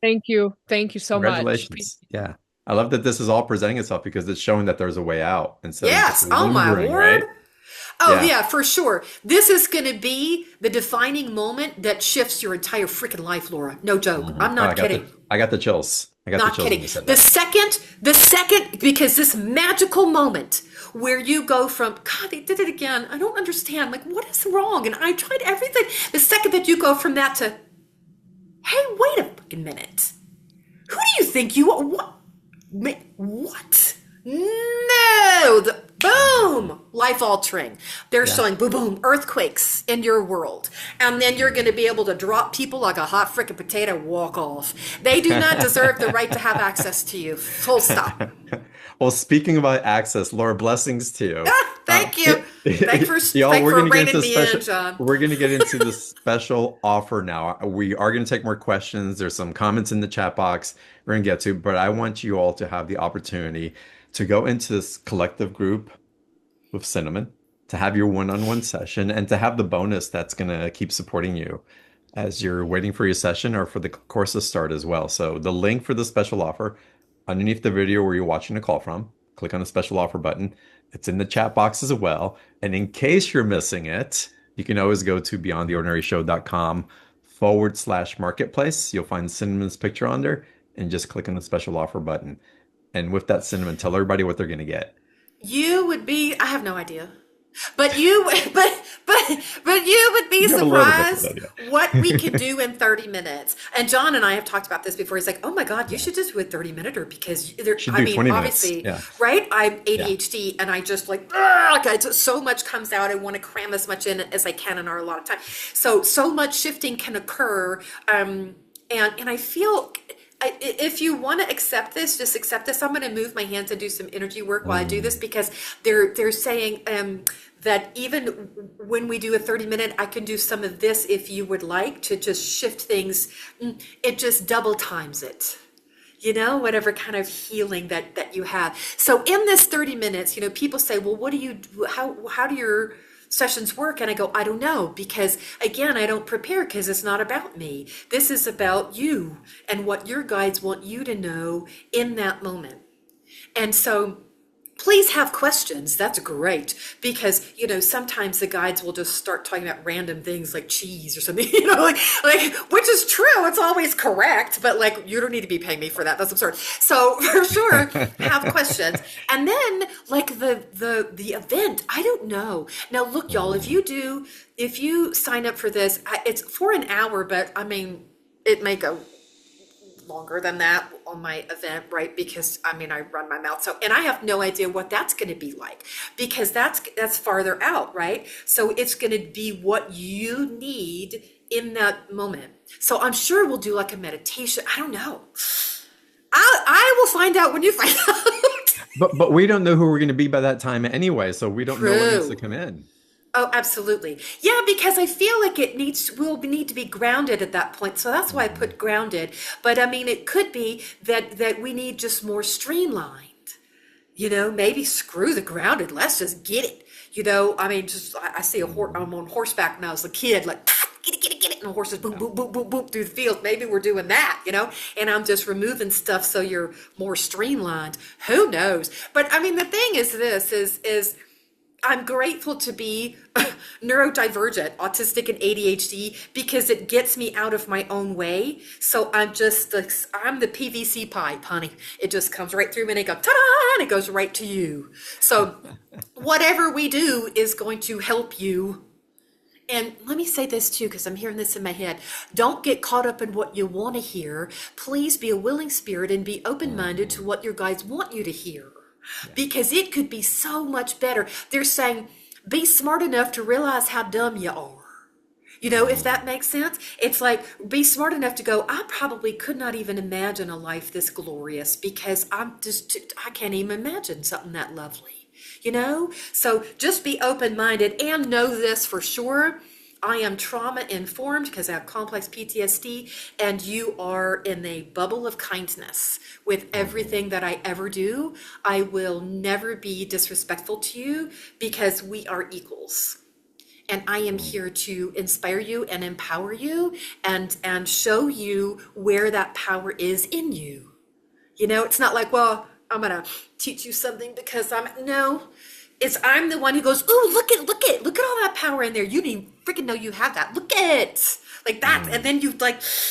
D: Thank you. Thank you so much.
A: Congratulations. Yeah. I love that this is all presenting itself because it's showing that there's a way out instead of just
B: Yes. Oh my
A: lingering,
B: word.
A: right?
B: Oh,
A: Yeah.
B: yeah, for sure. This is going to be the defining moment that shifts your entire freaking life, Laura. No joke.
A: Hmm.
B: I'm
A: Oh,
B: not kidding.
A: I got the chills. I got the
B: Not
A: chills when
B: kidding.
A: you said
B: The
A: that.
B: second, the second, because this magical moment where you go from, God, they did it again. I don't understand. Like, what is wrong? And I tried everything. The second that you go from that to, hey, wait a fucking minute. Who do you think you are? What? What? No! Boom! Life altering. They're
A: Yeah.
B: showing boom, boom, earthquakes in your world. And then you're going to be able to drop people like a hot frickin' potato, walk off. They do not deserve the right to have access to you. Full stop.
A: Well, speaking about access, Laura, blessings to you.
B: Thank you.
A: Y'all,
B: Thank
A: we're
B: for
A: gonna get
B: reining
A: into
B: me
A: special.
B: in, John.
A: We're gonna get into the special offer now. We are gonna take more questions. There's some comments in the chat box we're gonna get to, but I want you all to have the opportunity to go into this collective group with Cinnamon, to have your one-on-one session, and to have the bonus that's gonna keep supporting you as you're waiting for your session or for the course to start as well. So the link for the special offer underneath the video where you're watching the call from, click on the special offer button. It's in the chat box as well. And in case you're missing it, you can always go to beyondtheordinaryshow.com/marketplace. You'll find Cinnamon's picture on there and just click on the special offer button. And with that, Cinnamon, tell everybody what they're going to get.
B: You would be, I have no idea. But you, but you would be
A: You have a little bit of
B: surprised
A: an idea.
B: what we could do in 30 minutes. And John and I have talked about this before. He's like, "Oh my God, you should just do a 30-minute because there,
A: Should
B: I
A: do
B: mean,
A: 20 minutes.
B: obviously,
A: Yeah.
B: right? I'm
A: Yeah.
B: ADHD and I just like, ugh, so much comes out. I want to cram as much in as I can in our allotted time. So much shifting can occur. And I feel if you want to accept this, just accept this. I'm going to move my hands and do some energy work while I do this because they're saying that even when we do a 30-minute, I can do some of this if you would like to just shift things. It just double times it. Whatever kind of healing that you have. So in this 30 minutes, people say, well, what do you do? How do your sessions work? And I go, I don't know, because again, I don't prepare because it's not about me. This is about you and what your guides want you to know in that moment. And so please have questions. That's great because, sometimes the guides will just start talking about random things like cheese or something, like which is true. It's always correct, but like, you don't need to be paying me for that. That's absurd. So for sure, have questions. And then like the event, I don't know. Now look, y'all, if you sign up for this, it's for an hour, but I mean, it may go longer than that on my event, right? Because I mean, I run my mouth. So, and I have no idea what that's going to be like because that's farther out, right? So it's going to be what you need in that moment. So I'm sure we'll do like a meditation. I don't know. I will find out when you find out.
A: But we don't know who we're going to be by that time anyway, so we don't know what needs to
B: True.
A: come in.
B: Oh, absolutely. Yeah, because I feel like we'll need to be grounded at that point. So that's why I
A: Mhm.
B: put grounded. But I mean, it could be that we need just more streamlined. Maybe screw the grounded. Let's just get it. I mean, just I see a horse. I'm on horseback when I was a kid, like get it, and the horses boom, boom, boom, boom, boom through the field. Maybe we're doing that. And I'm just removing stuff so you're more streamlined. Who knows? But I mean, the thing is, this is I'm grateful to be neurodivergent, autistic, and ADHD because it gets me out of my own way. So I'm the PVC pipe, honey. It just comes right through me and it goes ta-da, and it goes right to you. So whatever we do is going to help you. And let me say this too, because I'm hearing this in my head. Don't get caught up in what you want to hear. Please be a willing spirit and be open-minded to
A: Mhm.
B: what your guides want you to hear
A: Yeah.
B: because it could be so much better. They're saying, be smart enough to realize how dumb you are. If
A: Mhm.
B: that makes sense, it's like be smart enough to go, I probably could not even imagine a life this glorious because I can't even imagine something that lovely. So just be open minded and know this for sure. I am trauma informed because I have complex PTSD, and you are in a bubble of kindness with
A: Mhm.
B: everything that I ever do. I will never be disrespectful to you because we are equals. And I am
A: Mhm.
B: here to inspire you and empower you and show you where that power is in you. It's not like, well, I'm gonna teach you something because no. It's I'm the one who goes, ooh, look at all that power in there. You didn't freaking know you have that. Look at it. Like that. And
A: Mhm.
B: then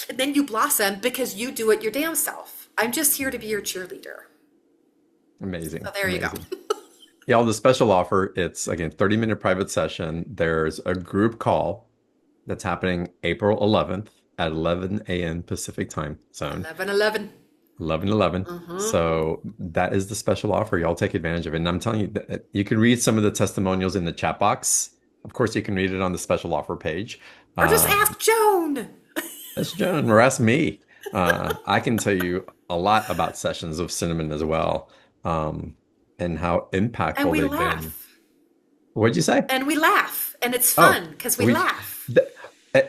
B: and then you blossom because you do it your damn self. I'm just here to be your cheerleader. So
A: Amazing.
B: there you go.
A: Amazing. Yeah, all the special offer, it's again 30-minute private session. There's a group call that's happening April 11th at 11 a.m. Pacific time zone,
B: 11:11.
A: 11:11.
B: Mm-hmm.
A: So that is the special offer. Y'all take advantage of it. And I'm telling you, that you can read some of the testimonials in the chat box. Of course, you can read it on the special offer page.
B: Or just
A: Um,
B: ask Joan.
A: that's Joan, or ask me. I can tell you a lot about sessions of cinnamon as well, and how
B: And
A: impactful
B: we
A: they've been.
B: laugh.
A: What'd you say?
B: And we laugh. And it's
A: Oh,
B: fun because we
A: we,
B: laugh.
A: the,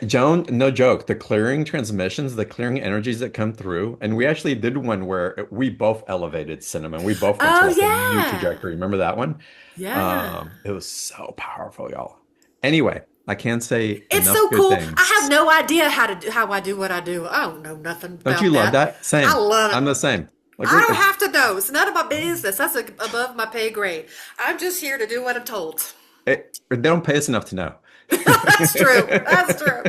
A: Joan, no joke. The clearing transmissions, the clearing energies that come through, and we actually did one where we both elevated cinnamon. We both went to
B: Oh
A: like a new
B: yeah.
A: trajectory. Remember that one?
B: Yeah.
A: It was so powerful, y'all. Anyway, I can't say
B: It's
A: enough
B: so
A: good
B: cool. I have
A: things.
B: no idea how I do what I do. I don't know nothing
A: Don't you
B: about
A: love
B: that.
A: that?
B: I
A: Same.
B: love it.
A: I'm the same. Like
B: I
A: we're
B: don't
A: like,
B: have to know. It's none of my business. That's above my pay grade. I'm just here to do what I'm told.
A: they don't pay us enough to know.
B: That's true. That's true.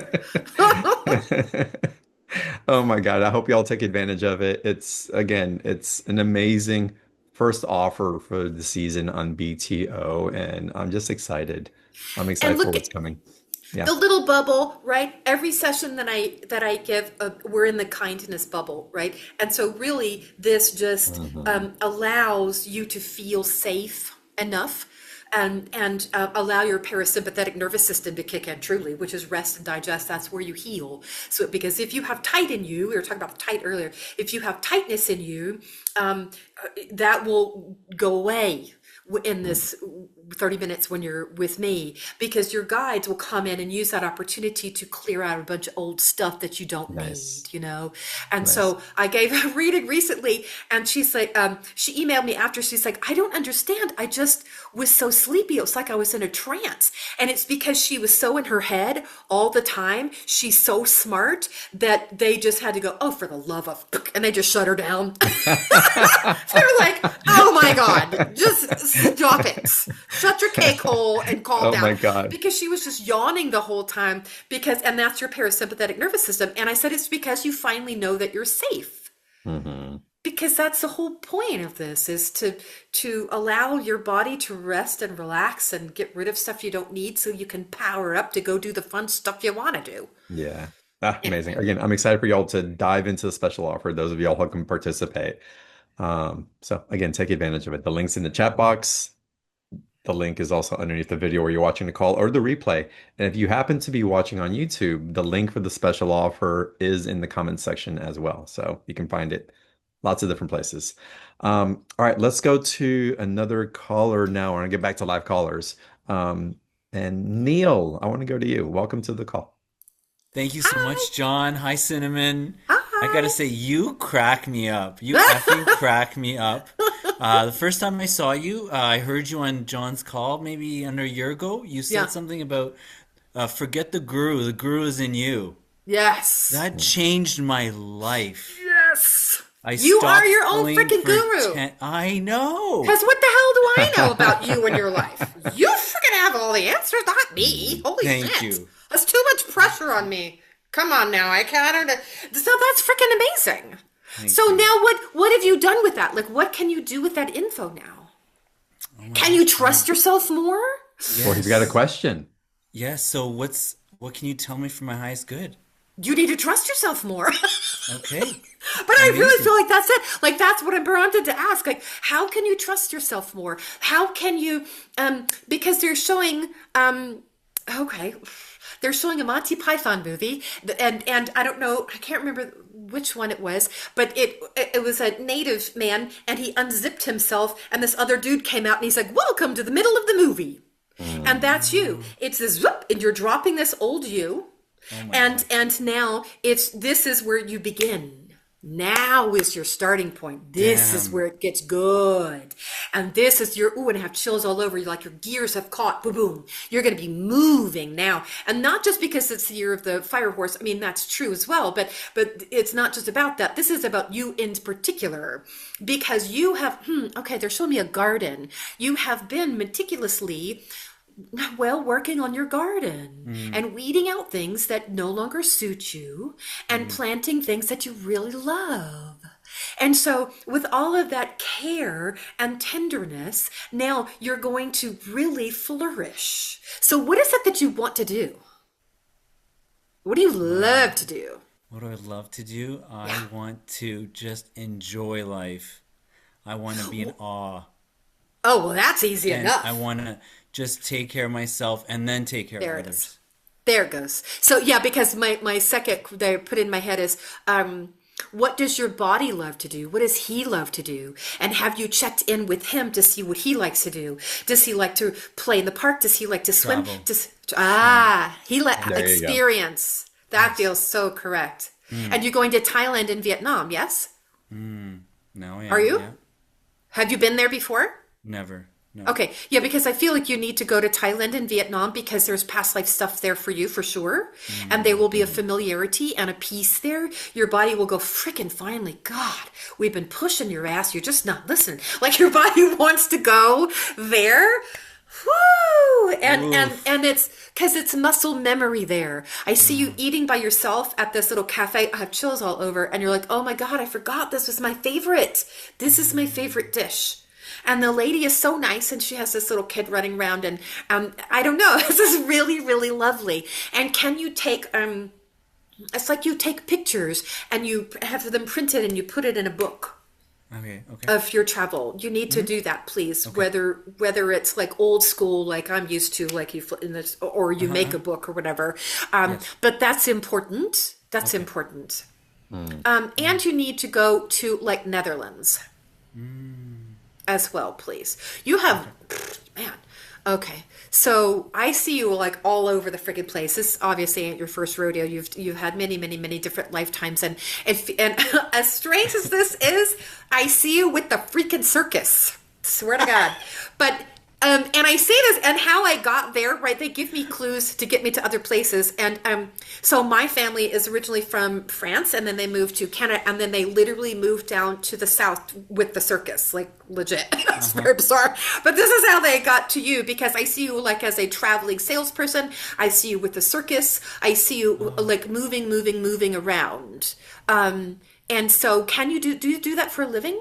A: Oh my God. I hope y'all take advantage of it. It's an amazing first offer for the season on BTO, and I'm just excited. I'm
B: And
A: excited for
B: look
A: what's
B: at
A: coming. Yeah.
B: the little bubble, right? Every session that I give, we're in the kindness bubble, right? And so really, this just
A: Mhm.
B: allows you to feel safe enough. And allow your parasympathetic nervous system to kick in truly, which is rest and digest. That's where you heal. So, because if you have tight in you, we were talking about the tight earlier. If you have tightness in you, um, that will go away in this 30 minutes when you're with me because your guides will come in and use that opportunity to clear out a bunch of old stuff that you don't
A: Nice.
B: need. And
A: Nice.
B: so I gave a reading recently, and she's like, she emailed me after. She's like, I don't understand. I just was so sleepy. It was like I was in a trance. And it's because she was so in her head all the time. She's so smart that they just had to go, oh, for the love of, and they just shut her down. They're like, oh my God, just stop it. Shut your cake hole and calm
A: Oh my
B: down.
A: God.
B: Because she was just yawning the whole time and that's your parasympathetic nervous system. And I said, it's because you finally know that you're safe.
A: Hmm.
B: Because that's the whole point of this is to allow your body to rest and relax and get rid of stuff you don't need so you can power up to go do the fun stuff you want to do.
A: Yeah. Ah, amazing.
B: Anyway.
A: Again, I'm excited for y'all to dive into the special offer, those of y'all who can participate. So again, take advantage of it. The link's in the chat box. The link is also underneath the video where you're watching the call or the replay. And if you happen to be watching on YouTube, the link for the special offer is in the comments section as well. So you can find it lots of different places. All right, let's go to another caller now. We're gonna get back to live callers. And Neil, I want to go to you. Welcome to the call.
E: Thank you so
B: Hi.
E: much, John. Hi, Cinnamon. I gotta
B: Hi.
E: say, you crack me up. You effing crack me up. The first time I saw you, I heard you on John's call maybe under a year ago. You said
B: Yeah.
E: something about forget the guru. The guru is in you.
B: Yes.
E: That changed my life.
B: Yes.
E: I
B: You are
E: stopped
B: your own
E: pulling
B: freaking
E: for
B: guru.
E: I know.
B: Because what the hell do I know about you and your life? You freaking have all the answers, not me. Holy
E: Thank
B: shit.
E: you.
B: That's too much pressure on me. Come on now. I can't. I don't, so that's freaking amazing.
E: Thank
B: So
E: you.
B: now what have you done with that? Like, what can you do with that info now?
E: Oh my
B: Can you
E: gosh.
B: trust yourself more?
A: Well, he's got a
E: Yes.
A: question.
E: Yes. So what can you tell me for my highest good?
B: You need to trust yourself more.
E: Okay.
B: But I really
E: Amazing.
B: feel like that's it. Like that's what I'm prompted to ask. Like, how can you trust yourself more? How can you because they're showing okay. They're showing a Monty Python movie and I don't know, I can't remember which one it was, but it was a native man and he unzipped himself and this other dude came out and he's like, "Welcome to the middle of the movie." And that's you. It's this whoop, and you're dropping this old you.
E: Oh my
B: And
E: gosh.
B: now this is where you begin. Now is your starting point. This is
E: Damn.
B: where it gets good. And this is your and I have chills all over you, like your gears have caught. Boom boom. You're gonna be moving now. And not just because it's the year of the fire horse. I mean, that's true as well, but it's not just about that. This is about you in particular. Because you have okay, they're showing me a garden. You have been meticulously working on your garden and weeding out things that no longer suit you and planting things that you really love. And so, with all of that care and tenderness, now you're going to really flourish. So, what is it that you want to do? What do you love to do?
E: What do I love to do?
B: Yeah.
E: I want to just enjoy life. I want to be in awe.
B: Oh, well, that's easy
E: And I
B: enough.
E: want to just take care of myself and then take care of
B: There it is.
E: others.
B: There it goes. So yeah, because my second that I put in my head is what does your body love to do? What does he love to do? And have you checked in with him to see what he likes to do? Does he like to play in the park? Does he like to swim?
E: Travel. Swim.
B: He let
A: There you go.
B: experience. That
E: Yes.
B: feels so correct. And you're going to Thailand and Vietnam, yes?
E: Now I
B: Are
E: am.
B: you?
E: Yeah.
B: Have you been there before?
E: Never. No.
B: Okay, yeah, because I feel like you need to go to Thailand and Vietnam because there's past life stuff there for you for sure. And there will be a familiarity and a peace there. Your body will go, freaking finally, God, we've been pushing your ass. You're just not listening. Like your body wants to go there. Woo!
E: Oof.
B: And it's because it's muscle memory there. I see you eating by yourself at this little cafe. I have chills all over, and you're like, oh my God, I forgot this was my favorite. This is my favorite dish. And the lady is so nice, and she has this little kid running around, and I don't know, this is really, really lovely. And can you take it's like you take pictures and you have them printed and you put it in a book
E: Okay. Okay.
B: of your travel. You need to do that, please.
E: Okay.
B: Whether it's like old school, like I'm used to, like you in this, or you make a book or whatever.
E: Yes.
B: But that's important. That's
E: Okay.
B: important. And you need to go to like Netherlands as well, please. You have, man. Okay, so I see you like all over the friggin' place. This obviously ain't your first rodeo. You've had many, many, many different lifetimes, and if and as strange as this is, I see you with the freaking circus. Swear to God, but. And I say this, and how I got there, right? They give me clues to get me to other places. And so my family is originally from France, and then they moved to Canada, and then they literally moved down to the south with the circus, like legit. It's very bizarre. But this is how they got to you, because I see you like as a traveling salesperson. I see you with the circus. I see you like moving around. And so can you do you do that for a living?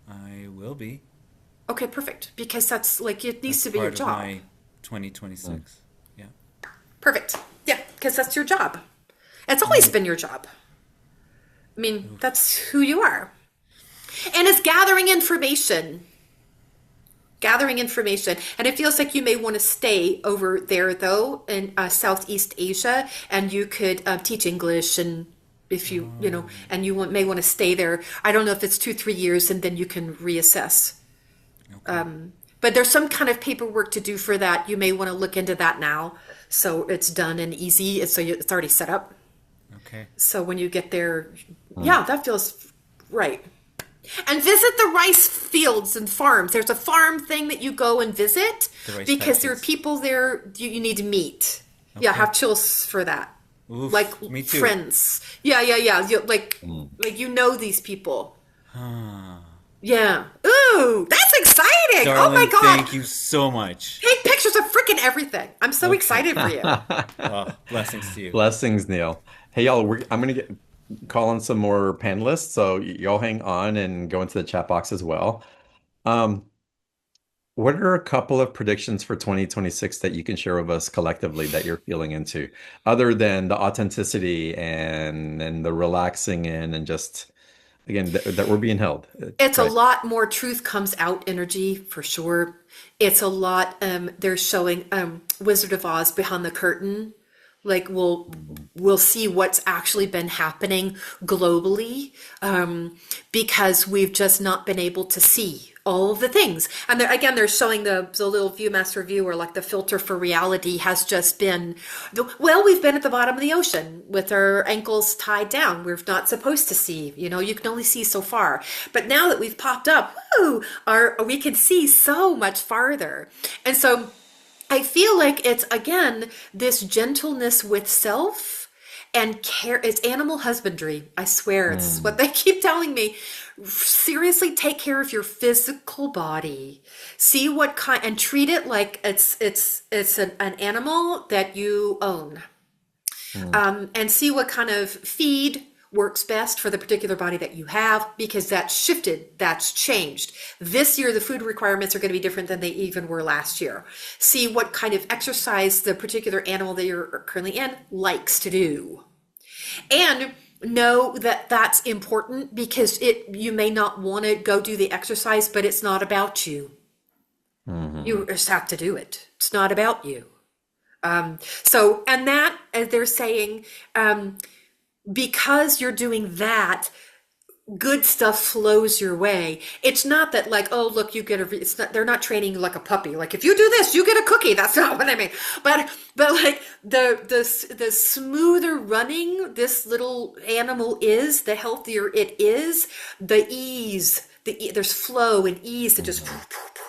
E: I will be.
B: Okay, perfect. Because that's like it needs
E: That's
B: to be your
E: part of
B: job.
E: my 2026. Yeah.
B: Perfect. Yeah, because that's your job. It's always been your job. I mean, that's who you are. And it's gathering information. And it feels like you may want to stay over there, though, in Southeast Asia, and you could teach English, and if you, and you may want to stay there. I don't know if it's 2-3 years, and then you can reassess. But there's some kind of paperwork to do for that. You may want to look into that now. So it's done and easy. It's already set up.
E: Okay.
B: So when you get there, yeah, that feels right. And visit the rice fields and farms. There's a farm thing that you go and visit because there are people there you need to meet. Okay. Yeah, have chills for that.
E: Oof,
B: like
E: me too.
B: Friends. Yeah. Like these people. Yeah. Ooh, that's exciting.
E: Darling,
B: oh my God.
E: Thank you so much.
B: Take pictures of freaking everything. I'm so excited for you.
E: Oh, blessings to you.
A: Blessings, Neil. Hey, y'all, I'm going to call on some more panelists, so y'all hang on and go into the chat box as well. What are a couple of predictions for 2026 that you can share with us collectively that you're feeling into, other than the authenticity and the relaxing in and just, again, that we're being held?
B: It's a lot more truth comes out energy for sure. It's a lot, they're showing Wizard of Oz behind the curtain. Like we'll see what's actually been happening globally, because we've just not been able to see all of the things. And they're showing the little Viewmaster viewer, like the filter for reality has just been, we've been at the bottom of the ocean with our ankles tied down. We're not supposed to see, you can only see so far. But now that we've popped up, we can see so much farther. And so I feel like it's, again, this gentleness with self and care. It's animal husbandry. I swear. It's what they keep telling me. Seriously, take care of your physical body. See what kind, and treat it like it's an animal that you own. And see what kind of feed works best for the particular body that you have, because that's shifted, that's changed. This year, the food requirements are going to be different than they even were last year. See what kind of exercise the particular animal that you're currently in likes to do. And know that that's important, because you may not want to go do the exercise, but it's not about you. You just have to do it. It's not about you. And that, as they're saying, because you're doing that, good stuff flows your way. It's not that like, oh, look, you get they're not training you like a puppy. Like, if you do this, you get a cookie. That's not what I mean. But like the smoother running this little animal is, the healthier it is, the ease, there's flow and ease that just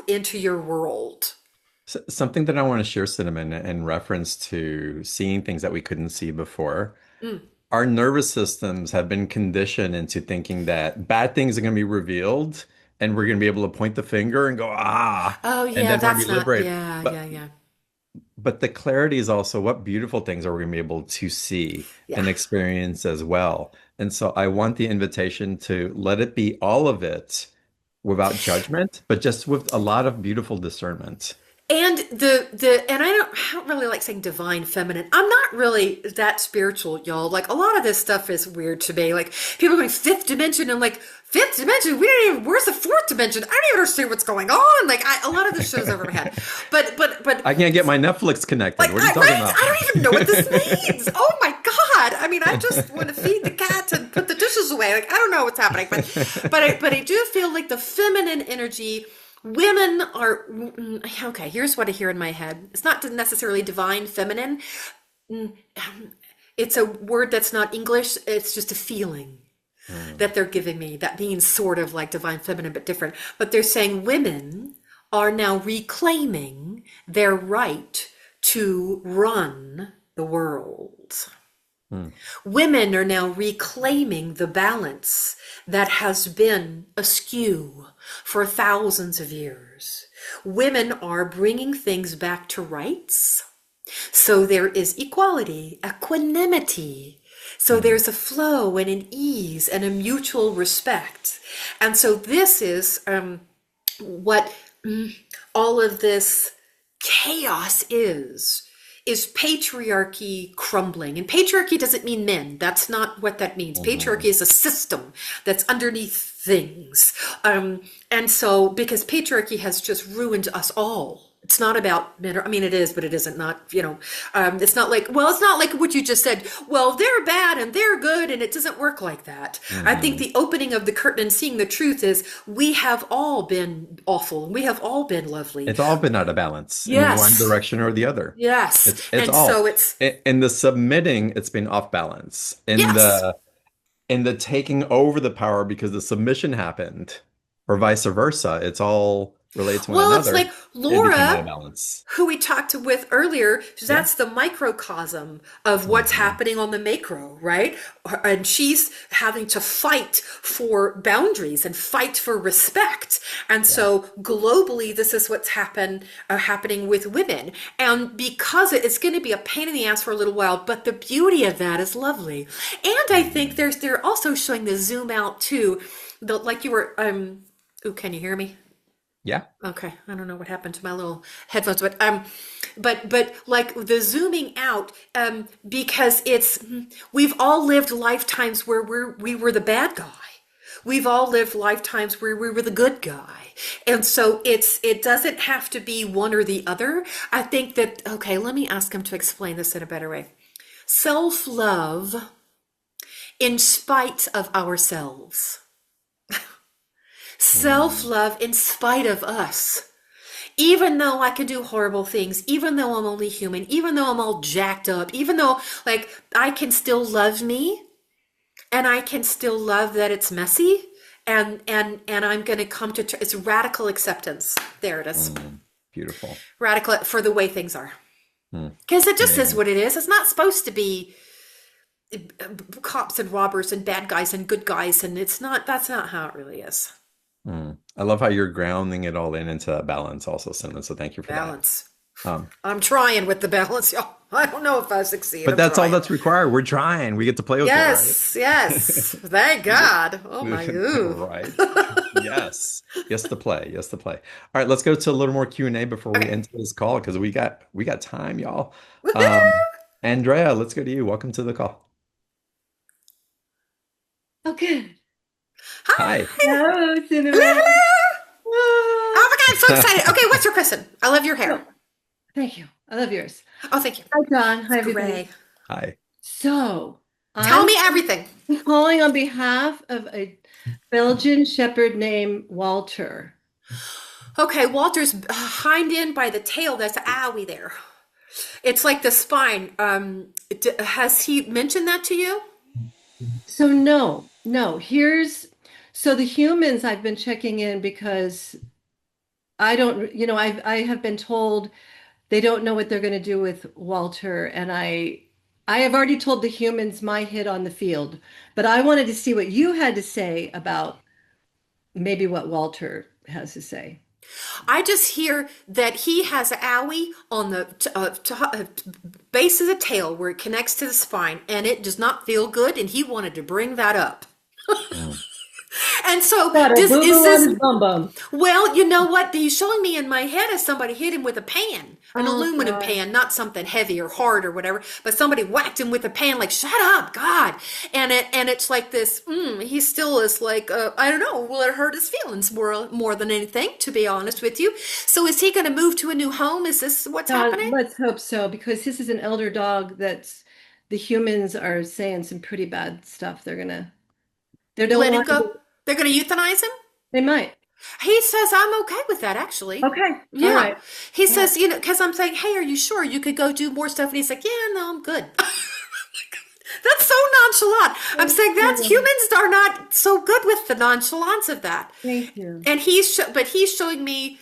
B: into your world.
A: Something that I want to share, Cinnamon, in reference to seeing things that we couldn't see before. Our nervous systems have been conditioned into thinking that bad things are going to be revealed, and we're going to be able to point the finger and go,
B: oh
A: and
B: yeah,
A: then
B: that's
A: we're
B: not,
A: liberated.
B: yeah.
A: But the clarity is also what beautiful things are we going to be able to see and experience as well. And so I want the invitation to let it be all of it without judgment, but just with a lot of beautiful discernment.
B: And and I don't really like saying divine feminine. I'm not really that spiritual, y'all. Like, a lot of this stuff is weird to me. Like, people are going fifth dimension, and like, fifth dimension, where's the fourth dimension? I don't even understand what's going on. Like, a lot of this show's over my head. But
A: I can't get my Netflix connected. What are you talking about?
B: I don't even know what this means. Oh my God. I mean, I just want to feed the cat and put the dishes away. Like, I don't know what's happening. But I do feel like the feminine energy, women are, okay, here's what I hear in my head. It's not necessarily divine feminine. It's a word that's not English. It's just a feeling that they're giving me. That means sort of like divine feminine, but different. But they're saying women are now reclaiming their right to run the world. Women are now reclaiming the balance that has been askew for thousands of years. Women are bringing things back to rights. So there is equality, equanimity. So there's a flow and an ease and a mutual respect. And so this is what all of this chaos is. is patriarchy crumbling. And patriarchy doesn't mean men. That's not what that means. Patriarchy
A: Mhm.
B: is a system that's underneath things. And so, because patriarchy has just ruined us all. It's not about men. I mean, it is, but it isn't. Not, it's not like, well, it's not like what you just said. Well, they're bad and they're good, and it doesn't work like that. I think
A: Mhm.
B: the opening of the curtain and seeing the truth is we have all been awful and we have all been lovely.
A: It's all been out of balance in one
B: Yes.
A: direction or the other.
B: Yes.
A: It's
B: And
A: all
B: so it's,
A: in the submitting, it's been off balance.
B: yes.
A: In the taking over the power because the submission happened, or vice versa, it's all related to one
B: Well, it's
A: another.
B: like
A: It became out of
B: Laura,
A: balance.
B: who we talked with earlier,
A: Yeah.
B: that's the microcosm of what's
A: Mhm.
B: happening on the macro, right? And she's having to fight for boundaries and fight for respect. And
A: Yeah.
B: so globally, this is what's happening with women. And because it's going to be a pain in the ass for a little while, but the beauty of that is lovely. And I think
A: Mhm.
B: they're also showing the zoom out too. Like you were, ooh, can you hear me?
A: Yeah.
B: Okay, I don't know what happened to my little headphones, but like the zooming out, because we've all lived lifetimes where we were the bad guy. We've all lived lifetimes where we were the good guy. And so it doesn't have to be one or the other. I think that, okay, let me ask him to explain this in a better way. Self-love in spite of ourselves.
A: Mm.
B: Self-love in spite of us. Even though I can do horrible things, even though I'm only human, even though I'm all jacked up, even though like I can still love me and I can still love that it's messy and I'm going to come to it's radical acceptance. There it is.
A: Mm. Beautiful.
B: Radical for the way things are.
A: Mm.
B: Because it just is
A: Amazing.
B: what it is. It's not supposed to be cops and robbers and bad guys and good guys and that's not how it really is.
A: Mm. I love how you're grounding it all in into that balance also, Cinnamon. So thank you for that.
B: Balance.
A: Um,
B: I'm trying with the balance, y'all. I don't know if I succeed.
A: but
B: I'm
A: that's all
B: trying.
A: that's required. We're trying. We get to play with it, right?
B: Yes, yes. Thank God. Oh my ooh.
A: Right. Yes. Yes to play. Yes to play. All right, let's go to a little more Q&A before we
B: Okay.
A: end this call because we got time, y'all.
B: Woohoo!
A: Andrea, let's go to you. Welcome to the call.
F: Oh, good.
B: Hi.
A: Hi.
F: Hello,
B: Hello,
F: Cinnamon.
B: hello.
F: Ah.
B: Oh my God, I'm so excited. Okay, what's your question? I love your
F: Oh,
B: hair.
F: thank you. I love yours.
B: Oh, thank you.
F: Hi, John.
B: It's
F: Hi, everybody.
B: gray.
A: Hi.
F: So,
B: Tell
F: I'm
B: me everything.
F: calling on behalf of a Belgian shepherd named Walter.
B: Okay, Walter's hind end by the tail. That's owie there. It's like the spine. Has he mentioned that to you?
F: So, no. So the humans I've been checking in because I don't, I have been told they don't know what they're going to do with Walter, and I have already told the humans my hit on the field, but I wanted to see what you had to say about maybe what Walter has to say.
B: I just hear that he has an owie on the base of the tail where it connects to the spine, and it does not feel good, and he wanted to bring that up.
A: Mm.
B: And so,
F: Got a
B: is
F: boo-boo on
B: this?
F: his bum bum.
B: Well, you know what? He's showing me in my head as somebody hit him with a pan, an
F: Oh
B: aluminum
F: God.
B: pan, not something heavy or hard or whatever, but somebody whacked him with a pan, like "Shut up, God!" And it's like this. He still is like, I don't know. Will it hurt his feelings more than anything? To be honest with you. So, is he going to move to a new home? Is this what's
F: God,
B: happening?
F: let's hope so, because this is an elder dog that's the humans are saying some pretty bad stuff. They don't
B: Let him
F: want
B: go.
F: to,
B: They're going to euthanize him.
F: they might.
B: He says, I'm okay with that, actually.
F: Okay. All
B: Yeah.
F: right.
B: He
F: All right.
B: says, because I'm saying, hey, are you sure you could go do more stuff? And he's like, yeah, no, I'm good. That's so nonchalant. I'm saying that's
F: Thank you.
B: humans are not so good with the nonchalance of that.
F: Thank you.
B: And but he's showing me,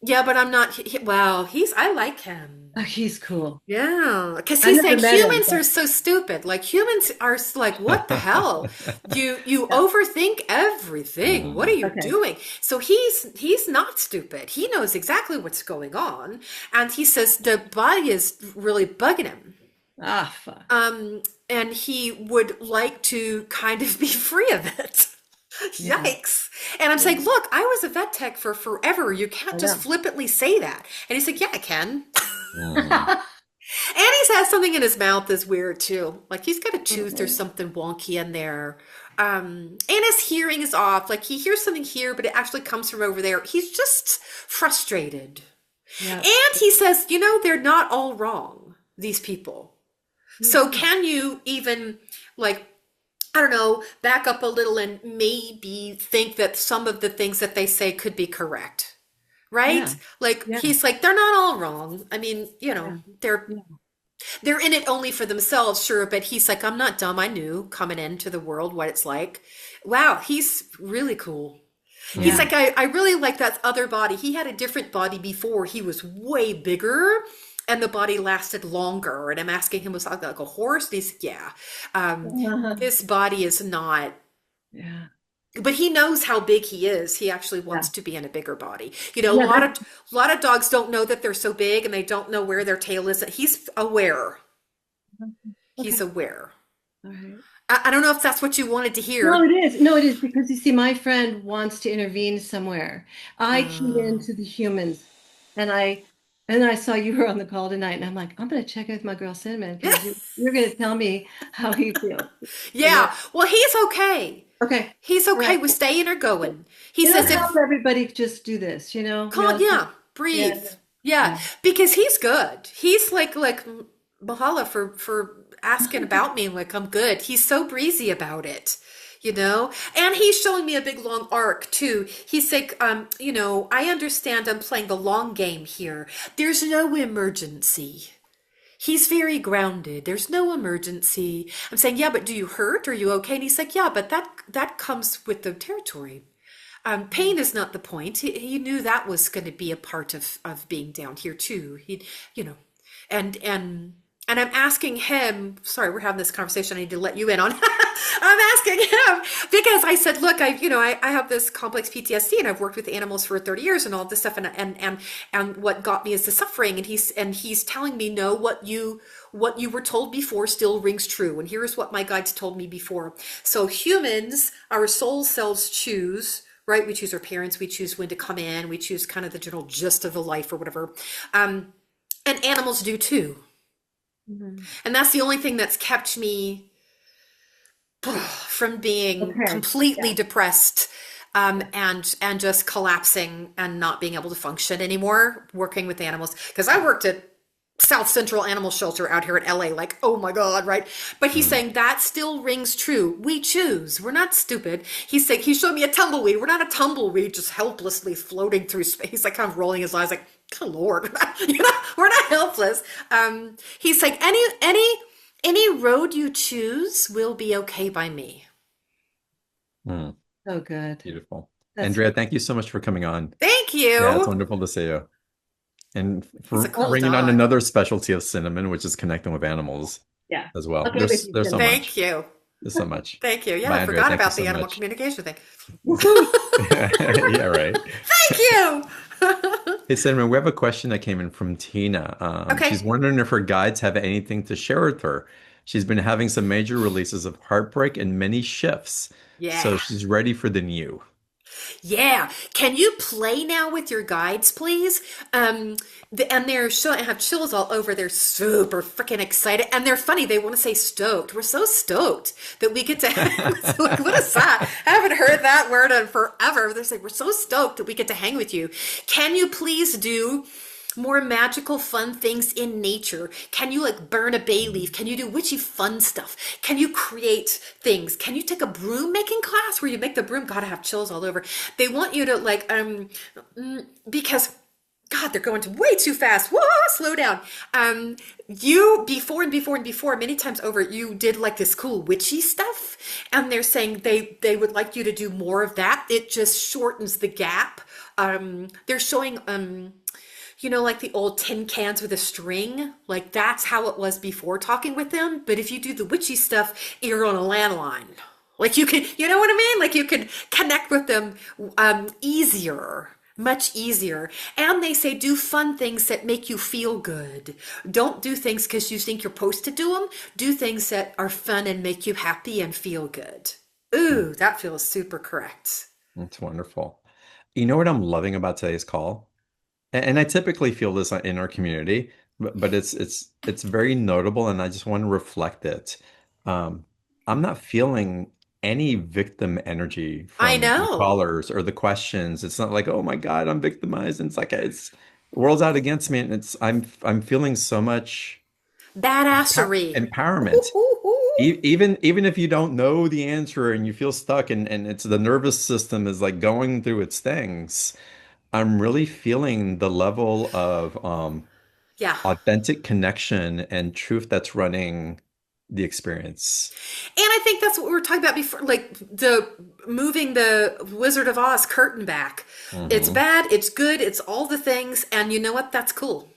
B: yeah, but I'm not, wow, I like him.
F: Oh, he's cool.
B: Yeah, because
F: I
B: he's
F: never
B: saying
F: met him,
B: humans are
F: but
B: so stupid. Like humans are like, what the hell? You
F: yeah.
B: overthink everything. What are
A: Mm.
B: you
F: Okay.
B: doing? So he's not stupid. He knows exactly what's going on, and he says the body is really bugging him.
F: Ah, fuck.
B: And he would like to kind of be free of it.
F: Yeah.
B: Yikes. And I'm
F: Yeah.
B: saying, look, I was a vet tech for forever. You
F: I
B: can't just
F: know.
B: flippantly say that. And he's like, yeah, I can.
A: Mm.
B: And he has something in his mouth that's weird too. Like he's got a tooth or
F: Mhm.
B: something wonky in there. And his hearing is off. Like he hears something here, but it actually comes from over there. He's just frustrated.
F: Yeah.
B: And he says, they're not all wrong, these people. So
F: Mhm.
B: can you even, like, I don't know, back up a little and maybe think that some of the things that they say could be correct?
F: Yeah.
B: Right? Like
F: Yeah.
B: he's like, they're not all wrong. I mean,
F: Yeah.
B: they're
F: Yeah.
B: they're in it only for themselves, sure, but he's like, I'm not dumb. I knew coming into the world what it's like. Wow, he's really cool. He's
F: Yeah.
A: Mm.
B: like, I really like that other body. He had a different body before. He was way bigger and the body lasted longer. And I'm asking him, was that like a horse? And he's, yeah.
F: Uh-huh.
B: This body is not,
F: Yeah.
B: but he knows how big he is. He actually
F: Yeah.
B: wants to be in a bigger body.
F: Yeah.
B: A lot of dogs don't know that they're so big and they don't know where their tail is. He's aware. He's
F: Okay.
B: aware.
F: All right.
B: I don't know if that's what you wanted to
F: No,
B: hear.
F: it is. No, it is because you see, my friend wants to intervene somewhere. I keyed
B: Uh,
F: into the humans, and I saw you were on the call tonight, and I'm like, I'm gonna check in with my girl Cinnamon because you're gonna tell me how he feels. And
B: yeah. Well, he's okay.
F: okay,
B: He's
F: all
B: okay
F: right.
B: with staying or going. He
F: You know,
B: says
F: help
B: if
F: everybody just do this. We
B: call,
F: all just,
B: yeah,
F: yeah,
B: breathe. Yeah,
F: yeah.
B: because he's good. He's like Mahala for asking about me. Like I'm good. He's so breezy about it, And he's showing me a big long arc too. He's like, I understand I'm playing the long game here. There's no emergency. He's very grounded. There's no emergency. I'm saying, yeah, but do you hurt? Are you okay? And he's like, yeah, but that comes with the territory. Pain is not the point. He knew that was going to be a part of being down here too. You know, and and and I'm asking him. Sorry, we're having this conversation. I need to let you in on. I'm asking him because I said, look, I have this complex PTSD, and I've worked with animals for 30 years, and all this stuff, and what got me is the suffering. And he's telling me, no, what you were told before still rings true. And here's what my guides told me before. So humans, our soul selves choose, right? We choose our parents, we choose when to come in, we choose kind of the general gist of the life or whatever. And animals do too.
F: Mhm.
B: And that's the only thing that's kept me from being
F: Okay.
B: completely
F: Yeah.
B: depressed,
F: Yeah.
B: and just collapsing and not being able to function anymore working with animals. Because I worked at South Central Animal Shelter out here in LA, like, oh my God, right? But he's
A: Mm.
B: saying that still rings true. We choose. We're not stupid. He's saying, he showed me a tumbleweed. We're not a tumbleweed just helplessly floating through space. He's like kind of rolling his eyes like, good Lord, we're not helpless. He's like, any road you choose will be okay by me.
A: Mm.
F: So good.
A: Beautiful.
F: That's
A: Andrea,
F: really,
A: thank you so much for coming on.
B: Thank
A: Yeah, it's
B: you.
A: wonderful to see you. And
B: He's a
A: for
B: cool
A: bringing on
B: dog.
A: another specialty of cinnamon, which is connecting with animals
F: yeah.
A: as well.
F: I'll get with
A: There's
F: you,
A: there's so
F: Cinnamon.
B: Thank
A: much.
B: you.
A: There's so much.
B: Thank you. Yeah,
A: Bye,
B: I
A: Andrea.
B: forgot
A: Thank you
B: about
A: so
B: the animal
A: much.
B: communication thing.
F: Woohoo!
A: Yeah, right.
B: Thank you.
A: Hey, Cinnamon, we have a question that came in from Tina.
B: Okay.
A: She's wondering if her guides have anything to share with her. She's been having some major releases of heartbreak and many shifts, so
B: Yeah.
A: she's ready for the new.
B: Yeah. Can you play now with your guides, please? And they're showing, I have chills all over. They're super freaking excited. And they're funny. They want to say stoked. We're so stoked that we get to, like, what is that? I haven't heard that word in forever. They're like, we're so stoked that we get to hang with you. Can you please do more magical, fun things in nature? Can you like burn a bay leaf? Can you do witchy fun stuff? Can you create things? Can you take a broom making class where you make the broom? God, I have chills all over. They want you to like, because God, they're going way too fast. Whoa, slow down. You before and before and before, many times over, you did like this cool witchy stuff, and they're saying they would like you to do more of that. It just shortens the gap. They're showing like the old tin cans with a string, like that's how it was before talking with them. But if you do the witchy stuff, you're on a landline. Like you can, you know what I mean? Like you can connect with them easier, much easier. And they say do fun things that make you feel good. Don't do things because you think you're supposed to do them. Do things that are fun and make you happy and feel good. Ooh, that feels super correct.
A: That's wonderful. You know what I'm loving about today's call? And I typically feel this in our community, but it's it's very notable, and I just want to reflect it. Um, I'm not feeling any victim energy
B: I
A: from the
B: know.
A: callers or the questions. It's not like, oh my God, I'm victimized. And it's like it's the world's out against me, and it's I'm feeling so much
B: Badassery.
A: empowerment. Even if you don't know the answer and you feel stuck, and it's the nervous system is like going through its things, I'm really feeling the level of
B: Yeah.
A: authentic connection and truth that's running the experience.
B: And I think that's what we were talking about before, like the moving the Wizard of Oz curtain back. It's
A: Hmm.
B: bad, it's good, it's all the things, and you know what? That's cool.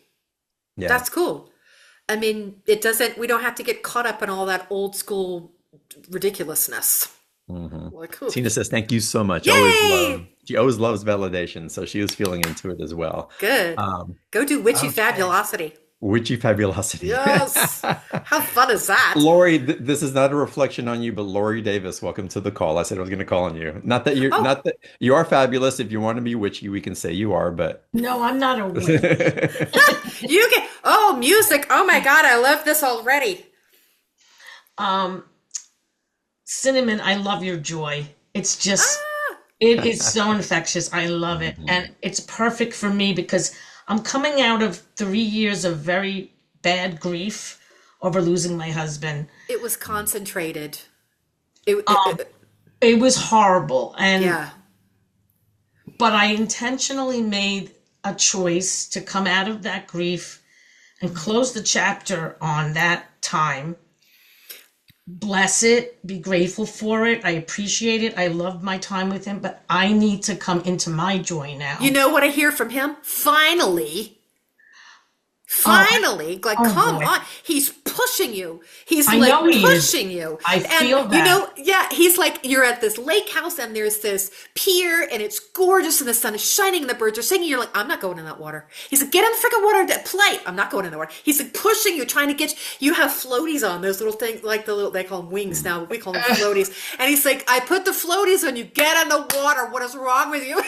A: Yeah.
B: That's cool. I mean, it doesn't, we don't have to get caught up in all that old school ridiculousness.
A: Hmm.
B: Like, ooh.
A: Tina says, thank you so much.
B: Yay!
A: She always loves validation, so she was feeling into it as well.
B: Good.
A: Um,
B: Go do witchy
A: okay.
B: fabulosity.
A: Witchy fabulosity.
B: Yes. How fun is that?
A: Lori, this is not a reflection on you, but Lori Davis, welcome to the call. I said I was going to call on you.
B: Oh,
A: Not that you are fabulous. If you want to be witchy, we can say you are, but
G: No, I'm not a witch.
B: you can, oh, music. Oh my God, I love this already.
G: Um, Cinnamon, I love your joy. It's just,
B: Ah,
G: it is so infectious. I love it.
A: Mhm.
G: And it's perfect for me because I'm coming out of 3 years of very bad grief over losing my husband.
B: it was concentrated. It,
G: Um, it was horrible. And,
B: yeah.
G: but I intentionally made a choice to come out of that grief and close the chapter on that time. Bless it, be grateful for it. I appreciate it. I loved my time with him, but I need to come into my joy
B: You
G: now.
B: know what I hear from him? Finally,
G: Oh,
B: finally, like,
G: oh
B: come
G: boy.
B: on. He's pushing you. He's
G: I
B: like
G: know he is.
B: pushing you.
G: I
B: And,
G: feel
B: you
G: that.
B: know, yeah, he's like, you're at this lake house and there's this pier and it's gorgeous and the sun is shining and the birds are singing. You're like, I'm not going in that water. He's like, get in the freaking water to play. I'm not going in the water. He's like pushing you, trying to get you. You have floaties on, those little things, like the little, they call them wings now, but we call them floaties. And he's like, I put the floaties on you. Get in the water. What is wrong with you?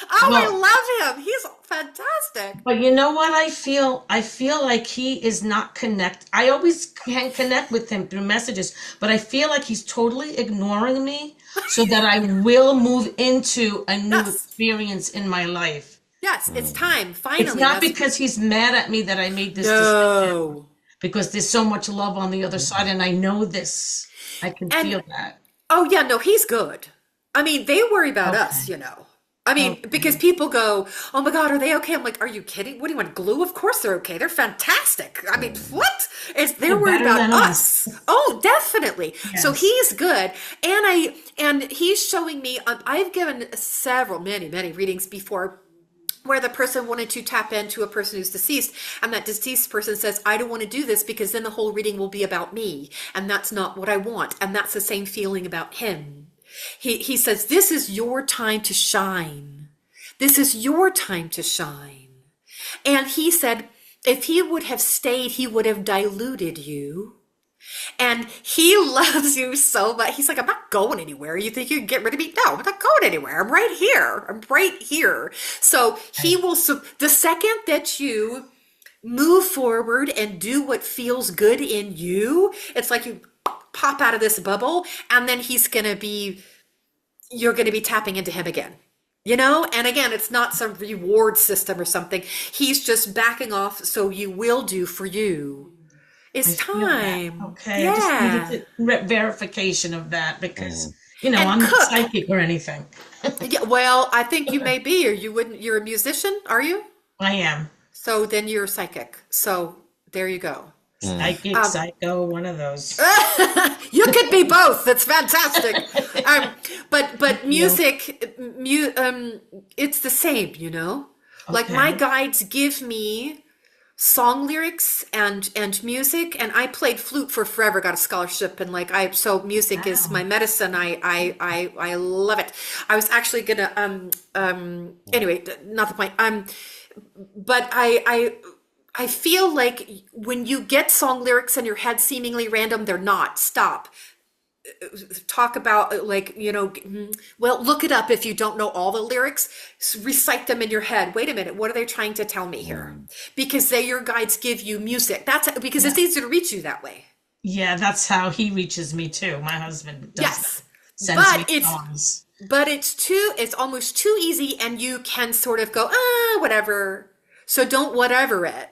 B: Oh,
G: Well,
B: I love him. He's fantastic.
G: but you know what I feel? I feel like he is not connect. I always can connect with him through messages, but I feel like he's totally ignoring me so that I will move into a new
B: Yes.
G: experience in my life.
B: Yes, it's time.
G: It's
B: Finally.
G: not
B: That's
G: because he's mad at me that I made this decision,
B: no.
G: because there's so much love on the other side, and I know this. I can
B: And
G: feel that.
B: oh yeah, no, he's good. I mean, they worry about us,
G: Okay.
B: you know. I mean, because
G: Okay.
B: people go, "Oh my God, are they okay?" I'm like, "Are you kidding? What do you want, glue?" Of course they're okay. They're fantastic. I mean, what? It's they're
G: They're
B: worried
G: better
B: about
G: than
B: us.
G: us.
B: Oh, definitely. So
G: Yes.
B: he's good, and he's showing me. I've given several, many readings before where the person wanted to tap into a person who's deceased, and that deceased person says, I don't want to do this because then the whole reading will be about me, and that's not what I want. And that's the same feeling about him. He says, this is your time to shine. This is your time to shine. And he said, if he would have stayed, he would have diluted you. And he loves you so much. He's like, I'm not going anywhere. You think you can get rid of me? No, I'm not going anywhere. I'm right here. I'm right here. So he will, so the second that you move forward and do what feels good in you, it's like you pop out of this bubble, and then you're going to be tapping into him again. You know, and again, it's not some reward system or something. He's just backing off so you will do for you.
G: I
B: It's
G: feel that.
B: time.
G: Okay. I just needed
B: Yeah.
G: to verification of that because,
A: Mm.
B: And
G: I'm not
B: cook.
G: psychic or anything.
B: Yeah, well, I think you may be, or you wouldn't. You're a musician, are you?
G: I am
B: So then you're psychic. So there you go.
A: Mm.
G: psychic, psycho, one of those.
B: You could be both. That's fantastic. Um, but
G: You.
B: it's the same, you know. Like my
G: Okay.
B: guides give me song lyrics and music, and I played flute for forever, got a scholarship, and like I so music is my
G: Wow.
B: medicine. I love it. I was actually gonna anyway, not the point. But I feel like when you get song lyrics in your head seemingly random, they're not. Stop. talk about like, well, look it up if you don't know all the lyrics. Recite them in your head. Wait a minute, what are they trying to tell me here?
A: Mm.
B: Because your guides give you music. That's because
G: Yeah.
B: it's easier to reach you that way.
G: Yeah, that's how he reaches me too. My husband does that.
B: Yes.
G: Sends me
B: But it's
G: songs.
B: it's almost too easy, and you can sort of go, whatever. So don't whatever it.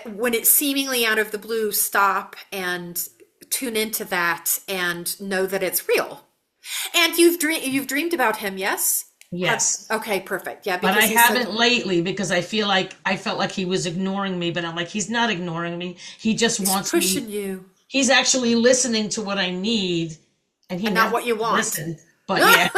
B: When it's seemingly out of the blue, stop and tune into that and know that it's real. And you've dreamed about him, yes?
G: Yes.
B: Okay, perfect. Yeah,
G: But I
B: because he's
G: haven't lately because I felt like he was ignoring me, but I'm like, he's not ignoring me. He just wants
B: pushing
G: me.
B: you
G: He's actually listening to what I need, and he
B: and not
G: never
B: what you want.
G: listened. But yeah,